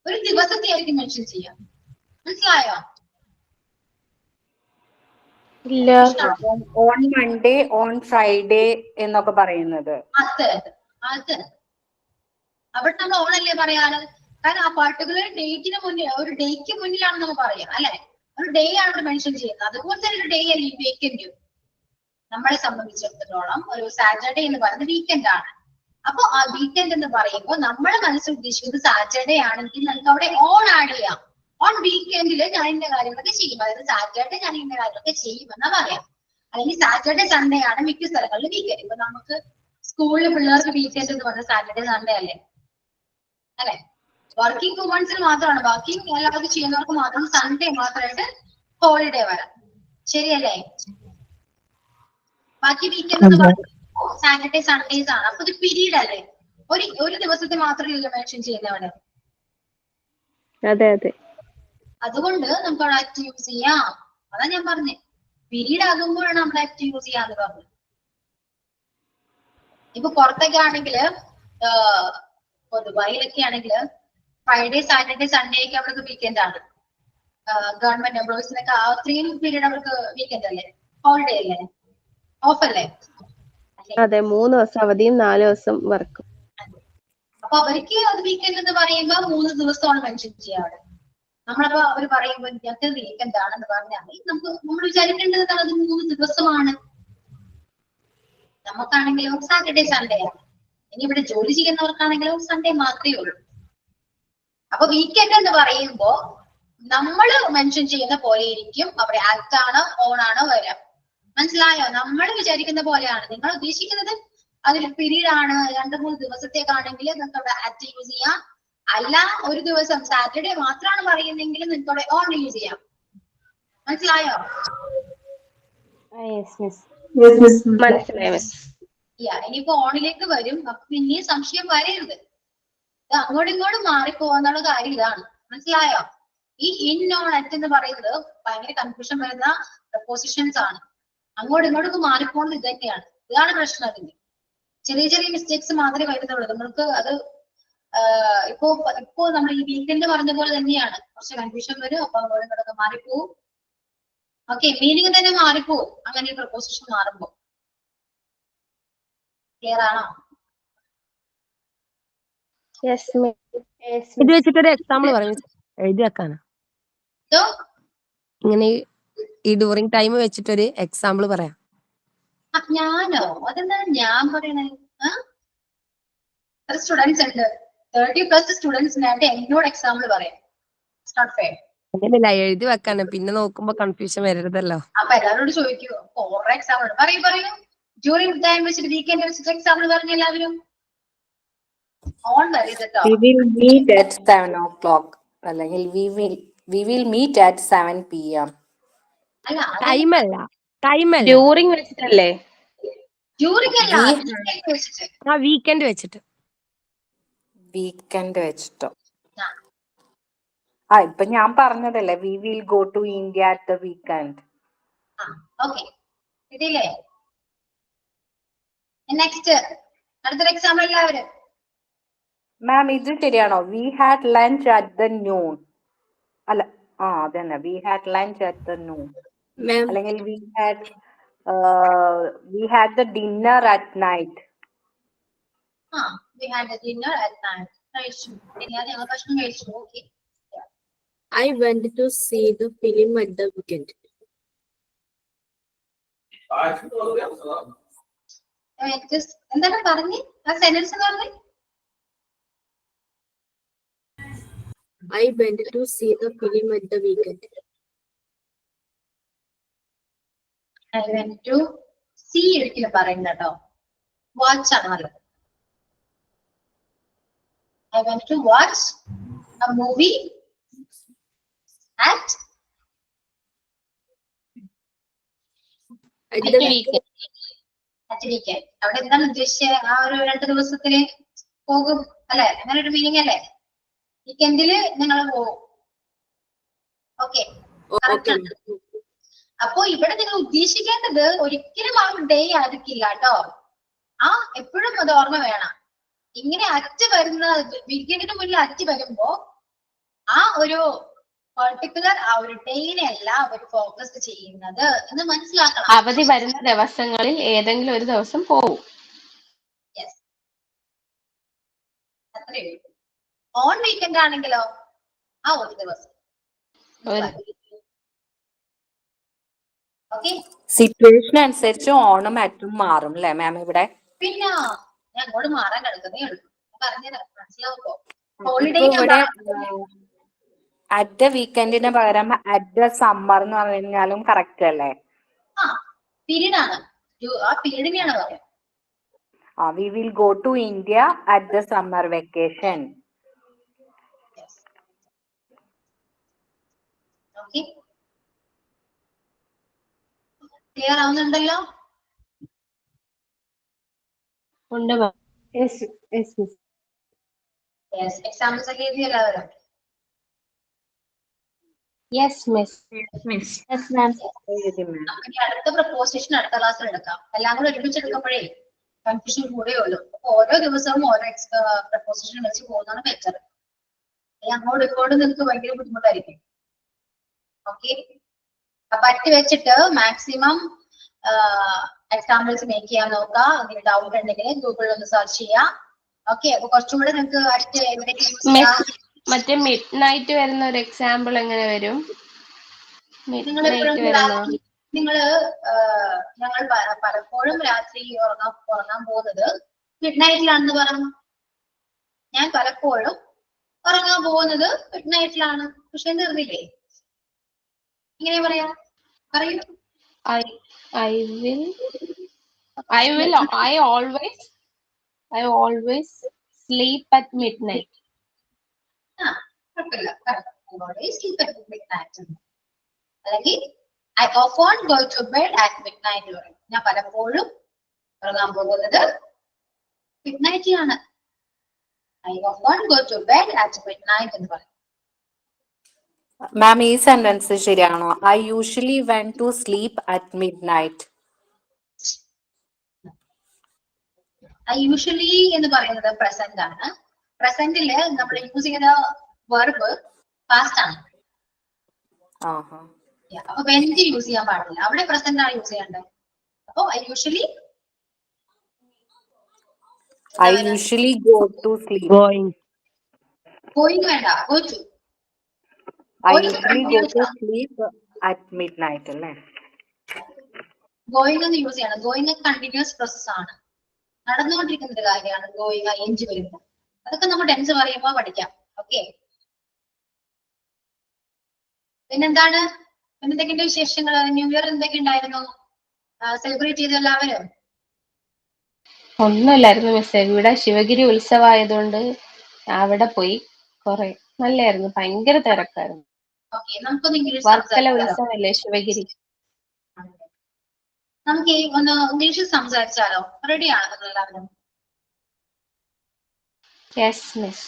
ഒരു ദിവസത്തെ ആയിരിക്കും മെൻഷൻ ചെയ്യാം. മനസ്സിലായോ? ഇല്ല, ഓൺ മൺഡേ, ഓൺ ഫ്രൈഡേ എന്നൊക്കെ പറയുന്നത്. അത് അവിടെ നമ്മൾ ഓൺ അല്ലേ പറയാറ്, കാരണം ആ പാർട്ടിക്കുലർ ഡേറ്റിന് മുന്നിൽ, ഒരു ഡേക്ക് മുന്നിലാണ് നമ്മൾ പറയാം അല്ലെ, ഒരു ഡേ ആണ് ഇവിടെ മെൻഷൻ ചെയ്യുന്നത്. അതുപോലെ തന്നെ ഒരു ഡേ അല്ലേ വീക്കെൻഡ്. നമ്മളെ സംബന്ധിച്ചിടത്തോളം ഒരു സാറ്റർഡേ എന്ന് പറയുന്നത് വീക്കെൻഡ് ആണ്. അപ്പൊ ആ വീക്കെൻഡ് എന്ന് പറയുമ്പോൾ നമ്മൾ മനസ്സിൽ ഉദ്ദേശിക്കുന്നത് സാറ്റർഡേ ആണെങ്കിൽ നമുക്ക് അവിടെ ഓൺ ആഡ് ചെയ്യാം. ഓൺ വീക്കെൻഡില് ഞാൻ ഇന്ന കാര്യങ്ങളൊക്കെ ചെയ്യും, അതായത് സാറ്റർഡേ ഞാൻ ഇന്ന കാര്യങ്ങളൊക്കെ ചെയ്യുമെന്നാ പറയാം. അല്ലെങ്കിൽ സാറ്റർഡേ സൺഡേ ആണ് മിക്ക സ്ഥലങ്ങളിൽ വീക്കെൻഡ്. ഇപ്പൊ നമുക്ക് സ്കൂളിൽ പിള്ളേർക്ക് വീക്കെൻഡ് എന്ന് പറഞ്ഞാൽ സാറ്റർഡേ സൺഡേ അല്ലെ. വർക്കിംഗ് വുമൺസിന് മാത്രമാണ്, വർക്കിംഗ് എല്ലാവർക്കും ചെയ്യുന്നവർക്ക് മാത്രം സൺഡേ മാത്രമായിട്ട് ഹോളിഡേ വരാം. ശരിയല്ലേ? ബാക്കി വീക്കെൻഡ് എന്ന് പറയുമ്പോൾ സാറ്റർഡേ സൺഡേസ് ആണ്. അപ്പൊ ഇത് പീരീഡ് അല്ലേ, ഒരു ദിവസത്തെ മാത്രമല്ല മെൻഷൻ ചെയ്യുന്നവിടെ. അതെ അതെ, അതുകൊണ്ട് നമുക്ക് അവിടെ ആക്ട് യൂസ് ചെയ്യാം. അതാ ഞാൻ പറഞ്ഞേ, പീരീഡ് ആകുമ്പോഴാണ് നമ്മൾ ആക്ട് യൂസ് ചെയ്യാന്ന് പറഞ്ഞത്. ഇപ്പൊ പുറത്തൊക്കെ ആണെങ്കില് ദുബായിലൊക്കെ ആണെങ്കിൽ ഫ്രൈഡേ സാറ്റർഡേ സൺഡേ ഒക്കെ അവർക്ക് വീക്കെൻഡ് ആണ്. ഗവൺമെന്റ് എംപ്ലോയീസിനൊക്കെ ആ 3 പീരീഡ് അവർക്ക് വീക്കെൻഡ് അല്ലേ, ഹോളിഡേ അല്ലേ, ഓഫ് അല്ലേ? അതെ, 3 ദിവസം അവധിയും 4 ദിവസം വർക്കും. അപ്പൊ അവർക്ക് അത് വീക്കെൻഡ് എന്ന് പറയുമ്പോ 3 ദിവസമാണ് മെൻഷൻ ചെയ്യാറ്. നമ്മളപ്പോ അവർ പറയുമ്പോ ഞങ്ങൾക്ക് വീക്കെൻഡ് ആണെന്ന് പറഞ്ഞാൽ നമ്മൾ വിചാരിക്കേണ്ടത് അത് 3 ദിവസമാണ്. നമുക്കാണെങ്കിലും സാറ്റർഡേ സൺഡേ ആണ്. ഇനി ഇവിടെ ജോലി ചെയ്യുന്നവർക്കാണെങ്കിലും സൺഡേ മാത്രമേ ഉള്ളൂ. അപ്പൊ വീക്കെൻഡ് എന്ന് പറയുമ്പോ നമ്മൾ മെൻഷൻ ചെയ്യുന്ന പോലെ ഇരിക്കും അവിടെ ആക്ട് ആണോ ഓൺ ആണോ വരാം. മനസ്സിലായോ? നമ്മൾ വിചാരിക്കുന്ന പോലെയാണ്. നിങ്ങൾ ഉദ്ദേശിക്കുന്നത് അതിൽ പീരീഡ് ആണ്, 2-3 ദിവസത്തേക്കാണെങ്കിൽ നിങ്ങൾക്ക് അവിടെ ആക്ട് യൂസ് ചെയ്യാം. അല്ല, ഒരു ദിവസം സാറ്റർഡേ മാത്രമാണ് പറയുന്നെങ്കിൽ നിങ്ങൾക്ക് അവിടെ ഓൺ യൂസ് ചെയ്യാം. മനസ്സിലായോ? ഇനിയിപ്പോ ഓണിലേക്ക് വരും. അപ്പൊ പിന്നെയും സംശയം വരരുത്. ഇത് അങ്ങോട്ടും ഇങ്ങോട്ടും മാറിപ്പോകാന്നുള്ള കാര്യം ഇതാണ്. മനസ്സിലായോ? ഈ ഇൻ ഓൺ അറ്റ് എന്ന് പറയുന്നത് ഭയങ്കര കൺഫ്യൂഷൻ വരുന്ന പ്രൊപ്പോസിഷൻസ് ആണ്. അങ്ങോട്ടും ഇങ്ങോട്ടും മാറിപ്പോകുന്നത് ഇത് തന്നെയാണ്. ഇതാണ് പ്രശ്നം. അതിന്റെ ചെറിയ ചെറിയ മിസ്റ്റേക്സ് മാത്രമേ വരുന്നുള്ളൂ. നമ്മൾക്ക് അത് ഇപ്പോ നമ്മൾ ഈ വീക്കെൻഡ് പറഞ്ഞ പോലെ തന്നെയാണ്. കുറച്ച് കൺഫ്യൂഷൻ വരും, അപ്പൊ അങ്ങോട്ടും ഇങ്ങോട്ടൊക്കെ മാറിപ്പോവും. ഓക്കെ, മീനിങ് തന്നെ മാറിപ്പോവും അങ്ങനെ ഈ പ്രൊപ്പോസിഷൻ മാറുമ്പോ. ക്ലിയർ ആണോ? ഇത് വെച്ചിട്ടൊരു എക്സാമ്പിൾ പറയും, എഴുതി വെക്കാനാ. ഇങ്ങനെ ഈ ഡ്യൂറിങ് ടൈം വെച്ചിട്ടൊരു എക്സാമ്പിൾ പറയാം. ഞാനോ? അതെന്താ ഞാൻ പറയണേ? സ്റ്റുഡൻസ് ഉണ്ട്, 30+ സ്റ്റുഡൻസിനായിട്ട് എന്നോട് എക്സാമ്പിൾ പറയാം. അങ്ങനെയല്ല, എഴുതി വെക്കാനാ, പിന്നെ നോക്കുമ്പോ കൺഫ്യൂഷൻ വരരുതല്ലോ. അപ്പൊ എല്ലാവരോടും ചോദിക്കുവോ? ഓരോ എക്സാമ്പിൾ പറയൂ. ഡ്യൂറിങ് ടൈം വെച്ചിട്ട് വീക്കെൻഡ് വെച്ചിട്ട് എക്സാമ്പിൾ പറഞ്ഞ എല്ലാവരും on വരരുതട്ടോ. We will meet at 7 o'clock. അല്ലെങ്കിൽ we will meet at 7 p.m. അല്ല ടൈം അല്ല, ടൈം അല്ല, ഡ്യൂറിങ് വെച്ചിട്ടല്ലേ? ഡ്യൂറിംഗ് അല്ല, We weekend വെച്ചിട്ട്. ആ വീക്കെൻഡ് വെച്ചിട്ട്. weekend വെച്ചിട്ടോ. ആ, ഇപ്പൊ ഞാൻ പറഞ്ഞതല്ലേ we will go to India at the weekend. Okay കിട്ടിയില്ലേ? നെക്സ്റ്റ് അടുത്തൊരു എക്സാമ്പിൾ എല്ലാവരും. മാം ഇത് ശരിയാണോ? we had lunch at the noon. അല്ല അതന്നെ we had lunch at the noon. Ma'am, അല്ലെങ്കിൽ we had the dinner at night. we had a dinner at night. കഴിച്ചു. ഞങ്ങൾ ഭക്ഷണം കഴിച്ചു. Okay. I went to see the film at the weekend. എന്താണ് പറഞ്ഞേ? ആ സെന്റൻസ് പറഞ്ഞേ. I went to see the film at the weekend. I went to see ഒരിക്കലും പറയുന്നത് കേട്ടോ. വാച്ച് ആണ് നല്ലത്. I went to watch a movie at At the weekend. weekend. അവിടെ എന്താണ് ഉദ്ദേശിച്ചത്? ആ ഒരു 2 ദിവസത്തിന് പോകും അല്ലെ? അങ്ങനെ ഒരു മീനിങ് അല്ലേ? വീക്കെൻഡില് നിങ്ങൾ പോകും. ഓക്കെ. Okay. അപ്പോ ഇവിടെ നിങ്ങൾ ഉദ്ദേശിക്കേണ്ടത് ഒരിക്കലും ആ ഡേ ആയിരിക്കില്ല കേട്ടോ. എപ്പോഴും അത് ഓർമ്മ വേണം. ഇങ്ങനെ അറ്റ് വരുന്ന വീക്കെൻഡിന് മുന്നിൽ അറ്റ് വരുമ്പോ ആ ഒരു പർട്ടിക്കുലർ ആ ഒരു ഡേയിനെ അല്ല അവർ ഫോക്കസ് ചെയ്യുന്നത് എന്ന് മനസ്സിലാക്കണം. അവധി വരുന്ന ദിവസങ്ങളിൽ ഏതെങ്കിലും ഒരു ദിവസം പോവും. അത്രേ ഉള്ളൂ. ഓൺ വീക്കെൻഡ് ആണെങ്കിലോ ആ ഒരു ദിവസം. ഓക്കെ. സിറ്റുവേഷൻ അനുസരിച്ച് ഓണും അറ്റും മാറും അല്ലേ മാം ഇവിടെ? പിന്നെ ഞാൻ അങ്ങോട്ട് മാറാൻ കിടക്കുന്നേ ഉള്ളൂ. പറഞ്ഞുതരാം, മനസ്സിലാവുമ്പോ. ഇപ്പൊ ഹോളിഡേ ഇവിടെ അറ്റ് ദ വീക്കെൻഡിന് പകരം അറ്റ് ദ സമ്മർ എന്ന് പറഞ്ഞാലും കറക്റ്റ് അല്ലേ? പീരീഡ് ആണ്. ആ പീരീഡിനെയാണ് പറയാം. we will go to India at the summer vacation. ഓക്കെ. ക്ലിയർ ആവുന്നുണ്ടല്ലോ? ഉണ്ട്. എക്സാമ്പിൾസ് ഒക്കെ എഴുതി എല്ലാവരും? Yes miss. നമുക്ക് അടുത്ത പ്രപ്പോസിഷൻ അടുത്ത ക്ലാസ്സിൽ എടുക്കാം. എല്ലാം കൂടെ ഒരുമിച്ച് എടുക്കുമ്പോഴേ കൺഫ്യൂഷൻ കൂടെയുള്ളൂ. അപ്പൊ ഓരോ ദിവസവും ഓരോ പ്രപ്പോസിഷൻ വെച്ച് പോകുന്നതാണ് ബെറ്റർ. അങ്ങോട്ടും ഇങ്ങോട്ടും നിങ്ങൾക്ക് ഭയങ്കര ബുദ്ധിമുട്ടായിരിക്കും. ഓക്കെ. അപ്പൊ അറ്റ് വെച്ചിട്ട് മാക്സിമം എക്സാമ്പിൾസ് മേക്ക് ചെയ്യാൻ നോക്കുക. അങ്ങനെ ഡൗട്ട് ഉണ്ടെങ്കിൽ ഗൂഗിളിൽ ഒന്ന് സെർച്ച് ചെയ്യാം. ഓക്കെ. അപ്പൊ കുറച്ചുകൂടെ നിങ്ങൾക്ക് അറ്റ് എവിടേക്ക് യൂസ് ചെയ്യാം. മറ്റേ മിഡ് നൈറ്റ് വരുന്ന ഒരു എക്സാമ്പിൾ എങ്ങനെ വരും? ഞങ്ങൾ പലപ്പോഴും രാത്രി ഉറങ്ങാൻ പോകുന്നത് മിഡ് നൈറ്റിലാണെന്ന് പറഞ്ഞു. ഞാൻ പലപ്പോഴും ഉറങ്ങാൻ പോകുന്നത് മിഡ് നൈറ്റിലാണ്. പക്ഷെ നിർന്നില്ലേ? ഇങ്ങനെ പറയാ? പറയൂ. I always sleep at midnight. കുഴപ്പമില്ല. always sleep at midnight. അല്ലെങ്കിൽ I often go to bed at midnight. ഞാൻ പലപ്പോഴും ഉറങ്ങാൻ പോകുന്നത് mid നൈറ്റിലാണ്. I often go to bed at midnight എന്ന് പറയും. മാം ഈ സെന്റൻസ് ശരിയാണോ? I usually went to sleep at midnight. I usually എന്ന് പറയുന്നത് പ്രസന്റ് ആണ്. പ്രസന്റില് നമ്മൾ യൂസ് ചെയ്യുന്ന വെർബ് പാസ്റ്റ് ആണ്. അപ്പൊ വെന്റ് യൂസ് ചെയ്യാൻ പാടില്ല. അവിടെ പ്രസന്റ് ആണ് യൂസ് ചെയ്യേണ്ടത്. അപ്പൊ I usually go to sleep. going വേണ്ട, go to. I usually go to sleep at midnight അല്ലേ? ഗോയിങ് എന്ന് യൂസ് ചെയ്യണം. ഗോയിങ് കണ്ടിന്യൂസ് പ്രോസസ് ആണ്. നടന്നുകൊണ്ടിരിക്കുന്ന ഒരു കാര്യമാണ് ഗോയിങ് ing വരുന്നത്. അതൊക്കെ നമ്മൾ ടെൻസ് പറയുമ്പോൾ പഠിക്കാം. ഓക്കെ. പിന്നെന്താണ്? എന്തൊക്കെയുണ്ട് വിശേഷങ്ങൾ? ന്യൂ ഇയർ എന്തൊക്കെ ഉണ്ടായിരുന്നു? സെലിബ്രേറ്റ് ചെയ്ത എല്ലാവരും? ഒന്നുമില്ലായിരുന്നു മിസ്സേ. ഇവിടെ ശിവഗിരി ഉത്സവമായതുകൊണ്ട് അവിടെ പോയി കുറെ. നല്ലായിരുന്നു, ഭയങ്കര തിരക്കായിരുന്നു. ഓക്കെ, നമുക്കൊന്ന് ഇംഗ്ലീഷ് വർക്കല സംസാരിച്ചാലോ? ഉത്സവമല്ലേ ശിവഗിരി. നമുക്ക് ഒന്ന് ഇംഗ്ലീഷിൽ സംസാരിച്ചാലോ? റെഡി ആണോ എല്ലാവരും? Yes miss.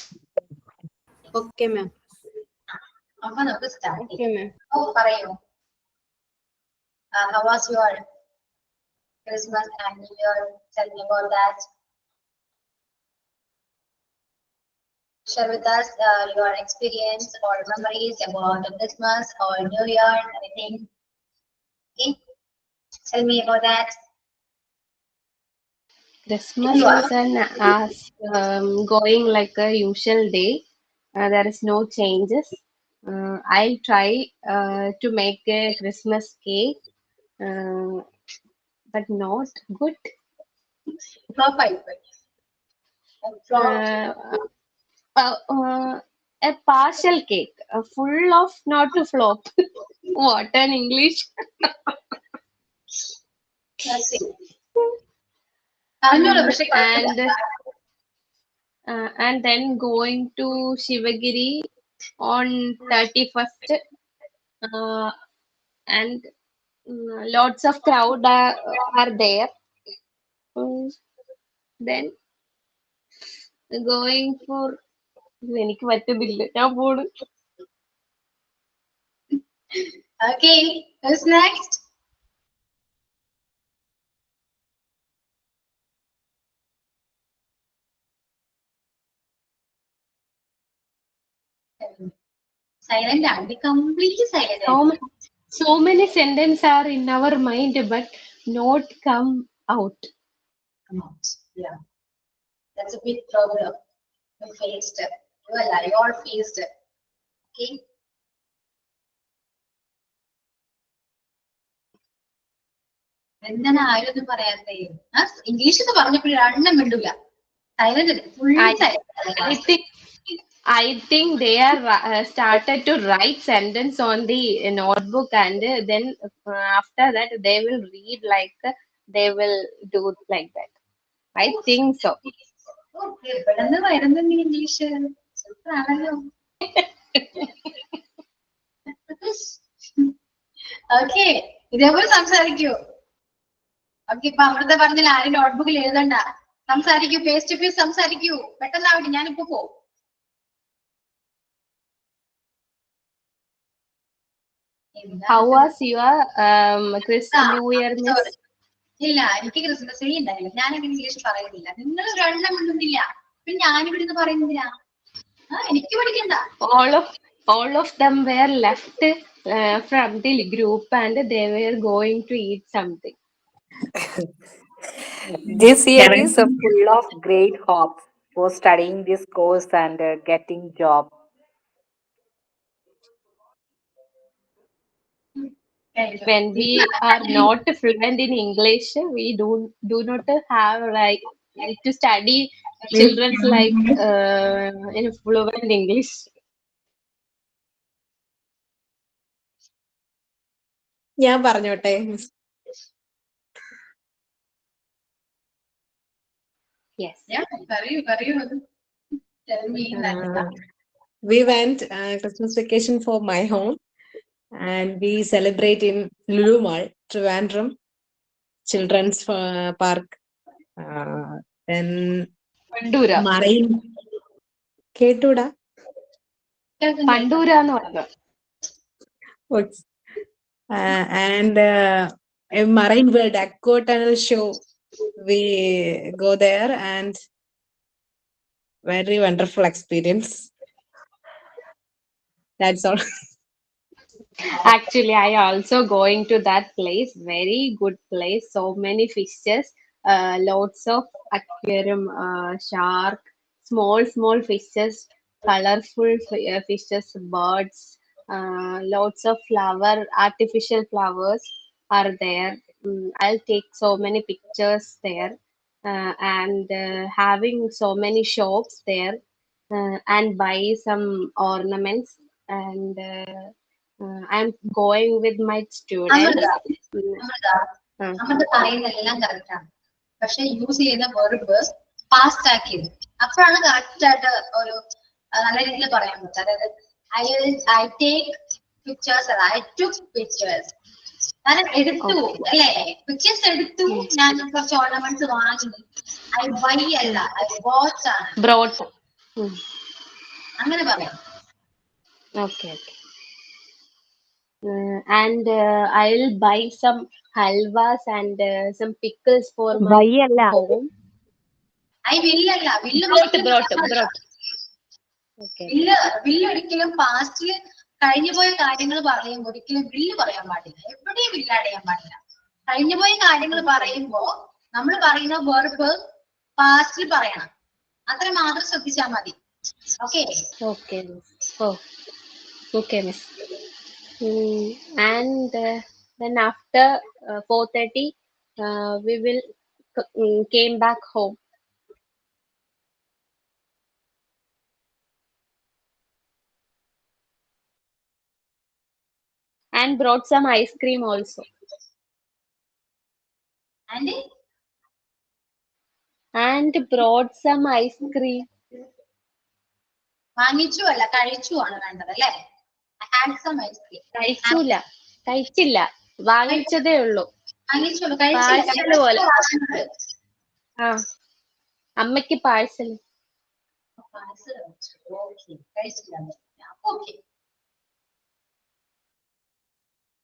Okay, ma'am. അപ്പൊ നമുക്ക് സ്റ്റാർട്ട് Okay, ചെയ്യാം. ma'am. ഓ പറയൂ. How was your Christmas and New Year? Tell me about that. Share with us your experience or memories about the Christmas or New Year, anything. Okay, tell me about that. Christmas was going like a usual day. There is no changes. I'll try to make a Christmas cake, but not good. Flop A partial cake, full of not to flop. What an English. Let's see. And then going to Shivagiri on 31st, and lots of crowd are there. Then going for എനിക്ക് പറ്റുന്നില്ല, ഞാൻ പോണു. Okay, who's next? Silent and be completely silent. So many sentences are in our mind but not come out. Yeah, that's a big problem. You faced it. Well, you all faced it. Okay. എന്താണ് ആരൊന്നും പറയാത്തേ? ഇംഗ്ലീഷിൽ പറഞ്ഞപ്പോഴും രണ്ടെണ്ണം മിണ്ടൂല. Silent, full silent. I think they are started to write sentence on the notebook, and then after that they will read like they will do like that. I think so. എവിടെന്ന് വരുന്നുണ്ട് English? സൂപ്പറാണല്ലോ. Okay, ഇതേപോലെ സംസാരിക്കൂ. Okay, ഇപ്പൊ അമൃത പറഞ്ഞാൽ ആരും നോട്ട്ബുക്കിൽ എഴുതണ്ട. സംസാരിക്കൂ, face to face സംസാരിക്കൂ. പെട്ടെന്നാവട്ടെ, ഞാനിപ്പോ പോകും. How was your New Year, miss? ഇല്ല, എനിക്ക് ക്രിസ്മസ് ട്രീ ഉണ്ടായില്ല. ഞാനങ്ങനെ ഇംഗ്ലീഷ് പറയുന്നില്ല. നിങ്ങൾ ഒരെണ്ണം മിണ്ടുന്നില്ല, പിന്നെ ഞാനിവിടുന്ന് പറയുന്നില്ല. എനിക്ക് പഠിക്കണ്ട. All of them were left from the group and they were going to eat something. This year is full of great hopes for studying this course and getting job. When we are not fluent in English, we do not have like to study children's like in fluent English. ഞാൻ പറഞ്ഞോട്ടെ? Yes. Yeah, പറയൂ. Tell me. We went Christmas vacation for my home, and we celebrate in Lulu Mall, Trivandrum Children's Park. Then Pandura. Marine. കേട്ടൂടാ? പണ്ടൂര എന്ന് പറഞ്ഞു. And a Marine World Aqua Tunnel show. We go there and very wonderful experience. That's all. Actually, I also going to that place. Very good place. So many fishes. Lots of aquarium, shark, small fishes, colorful fishes, birds. Lots of artificial flowers are there. I'll take so many pictures there, and having so many shops there, and buy some ornaments, and I'm going with my students. Amrita പറയുന്നതെല്ലാം കറക്റ്റാണ്. പക്ഷെ use ചെയ്യുന്ന verb past ആക്കിയത്. അപ്പോഴാണ് correct ആയിട്ട് ഒരു നല്ല രീതിയിൽ പറയാൻ പറ്റും. അതായത് I take pictures, I took pictures, ഞാൻ എടുത്തു അല്ലേ, പിക്ചേഴ്സ് എടുത്തു, ഞാൻ കുറച്ച് ഓർണമെന്റ്സ് വാങ്ങി. ഐ ബൈ അല്ല, ഐ വാച്ച് ആണ്, ബ്രോട്ട്. അങ്ങനെ പറയാം. Okay okay. And I'll buy some halwas and some pickles for my by അല്ല home. ഐ വില്ലല്ല, വില്ല് Brought. Okay. വില്ല് ഒരിക്കലും പാസ്റ്റില് കഴിഞ്ഞുപോയ കാര്യങ്ങൾ പറയുമ്പോൾ ഒരിക്കലും വില്ല് പറയാൻ പാടില്ല, എവിടെയും വില്ലാഡ് ചെയ്യാൻ പാടില്ല. കഴിഞ്ഞുപോയ കാര്യങ്ങൾ പറയുമ്പോ നമ്മൾ പറയുന്ന വെർബ് പാസ്റ്റിൽ പറയണം, അത്ര മാത്രം ശ്രദ്ധിച്ചാൽ മതി. Okay Okay, miss. Oh, okay, miss. And then after 4:30, we will came back home. And brought some ice cream also. And brought some ice cream. വാങ്ങിച്ചു അല്ല കഴിച്ചു ആണ് വേണ്ടത് അല്ലേ. Had some ice cream. കഴിച്ചില്ല, വാങ്ങിച്ചതേ ഉള്ളൂ. വാങ്ങിച്ചുള്ളൂ, പാഴ്സൽ പോലെ. ആ, അമ്മയ്ക്ക് പാഴ്സൽ.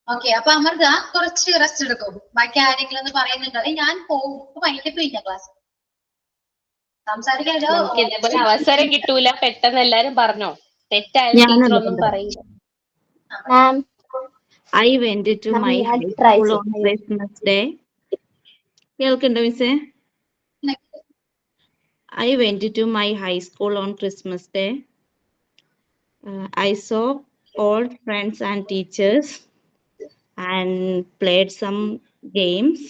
ഓക്കെ, അപ്പൊ അമൃത കുറച്ച് റെസ്റ്റ് എടുക്കും, ബാക്കി ആരെങ്കിലും പറയുന്നുണ്ടോ? ഞാൻ പോകും, വൈകിട്ട് കഴിഞ്ഞ ക്ലാസ് സംസാരിക്കാലോ. നമുക്ക് ഇതേപോലെ അവസരം കിട്ടൂല, പെട്ടെന്ന് എല്ലാരും പറഞ്ഞോ, തെറ്റായാലും ടീച്ചർ ഒന്നും പറയില്ല. I went to my high school on Christmas Day. കേൾക്കുന്നുണ്ടോ മിസ്സേ? I went to my high school on Christmas Day. I saw old friends and teachers and played some games,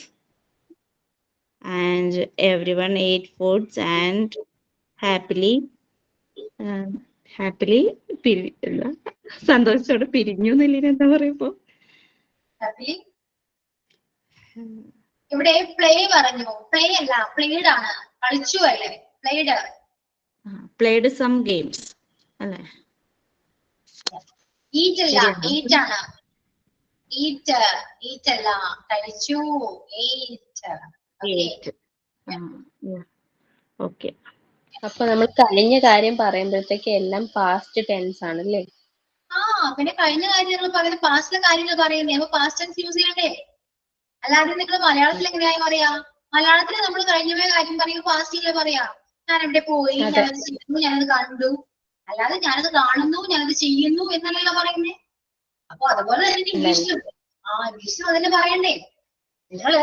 and everyone ate foods and happily സന്തോഷത്തോടെ പിരിഞ്ഞു എന്നില്ല, എന്താ പറയുമ്പോ ഇവിടെ play പറഞ്ഞു. Play അല്ല, പ്ലേഡ് ആണ്, കളിച്ചു അല്ലേ, പ്ലേഡ്. പ്ലേഡ് സം ഗെയിംസ് അല്ലേ. ഈറ്റ് അല്ല, ഈറ്റ് ആണ്. ഈറ്റ് അല്ല, കഴിച്ചു. ഓക്കെ. അപ്പൊ നമ്മൾ കഴിഞ്ഞ കാര്യം പറയുമ്പോഴത്തേക്ക് എല്ലാം പാസ്റ്റ് ടെൻസ് ആണ് അല്ലേ? ആ, പിന്നെ കഴിഞ്ഞ കാര്യങ്ങൾ പറയുന്നത് പാസ്റ്റിലെ കാര്യങ്ങൾ പറയുന്നേ, അപ്പൊ പാസ്റ്റ് ടെൻസ് യൂസ് ചെയ്യണ്ടേ? അല്ലാതെ നിങ്ങൾ മലയാളത്തിൽ എങ്ങനെയായി പറയാ? മലയാളത്തിൽ നമ്മൾ കഴിഞ്ഞ കാര്യം പറയുമ്പോൾ പാസ്റ്റിലെ പറയാ. ഞാൻ എവിടെ പോയി, ഞാനത് ചെയ്യുന്നു, ഞാനത് കണ്ടു. അല്ലാതെ ഞാനത് കാണുന്നു, ഞാനത് ചെയ്യുന്നു എന്നല്ലല്ലോ പറയുന്നേ. അപ്പൊ അതുപോലെ തന്നെ ഇംഗ്ലീഷിലും ഇംഗ്ലീഷിലും അതന്നെ പറയണ്ടേ. നിങ്ങള്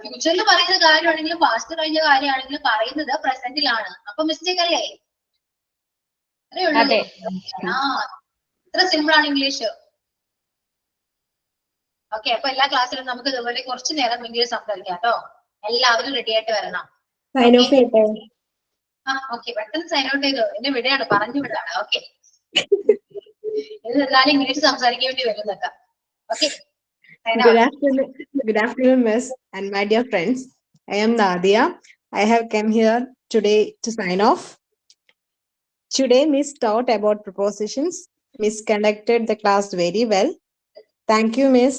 ഫ്യൂച്ചറിൽ പറയുന്ന കാര്യമാണെങ്കിലും പാസ്റ്റ് കഴിഞ്ഞ കാര്യമാണെങ്കിലും പറയുന്നത് പ്രസന്റിലാണ്. അപ്പൊ മിസ്റ്റേക്ക് അല്ലേ? അത്രേ ഉള്ളൂ. ഇത്ര സിമ്പിൾ ആണ് ഇംഗ്ലീഷ്. ഓക്കെ, അപ്പൊ എല്ലാ ക്ലാസ്സിലും നമുക്ക് ഇതുപോലെ കുറച്ചു നേരം ഇംഗ്ലീഷ് സംസാരിക്കാം കേട്ടോ. എല്ലാവരും റെഡി ആയിട്ട് വരണം. ഓക്കെ, പെട്ടെന്ന് സൈൻ ഔട്ട് ചെയ്തോ, എന്നെ വിടയാണ്, പറഞ്ഞു വിടാണ്. ഓക്കെ, എന്നാലും ഇംഗ്ലീഷ് സംസാരിക്കാൻ വേണ്ടി വരുന്നൊക്കെ. Okay. Good afternoon, Miss, and my dear friends. I am Nadia. I have come here today to sign off. Today, Miss taught about prepositions. Miss conducted the class very well. Thank you, Miss.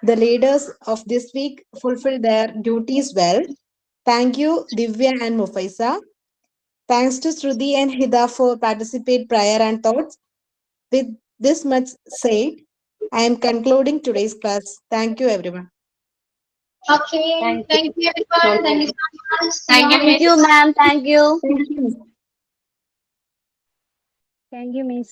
The leaders of this week fulfilled their duties well. Thank you, Divya and Mufaisa. Thanks to Shruti and Hida for participate prior and thoughts. With this much said, I am concluding today's class. Thank you, everyone. Okay, thank you everyone. Thank you so much. Thank you, ma'am. Thank you. Thank you, miss.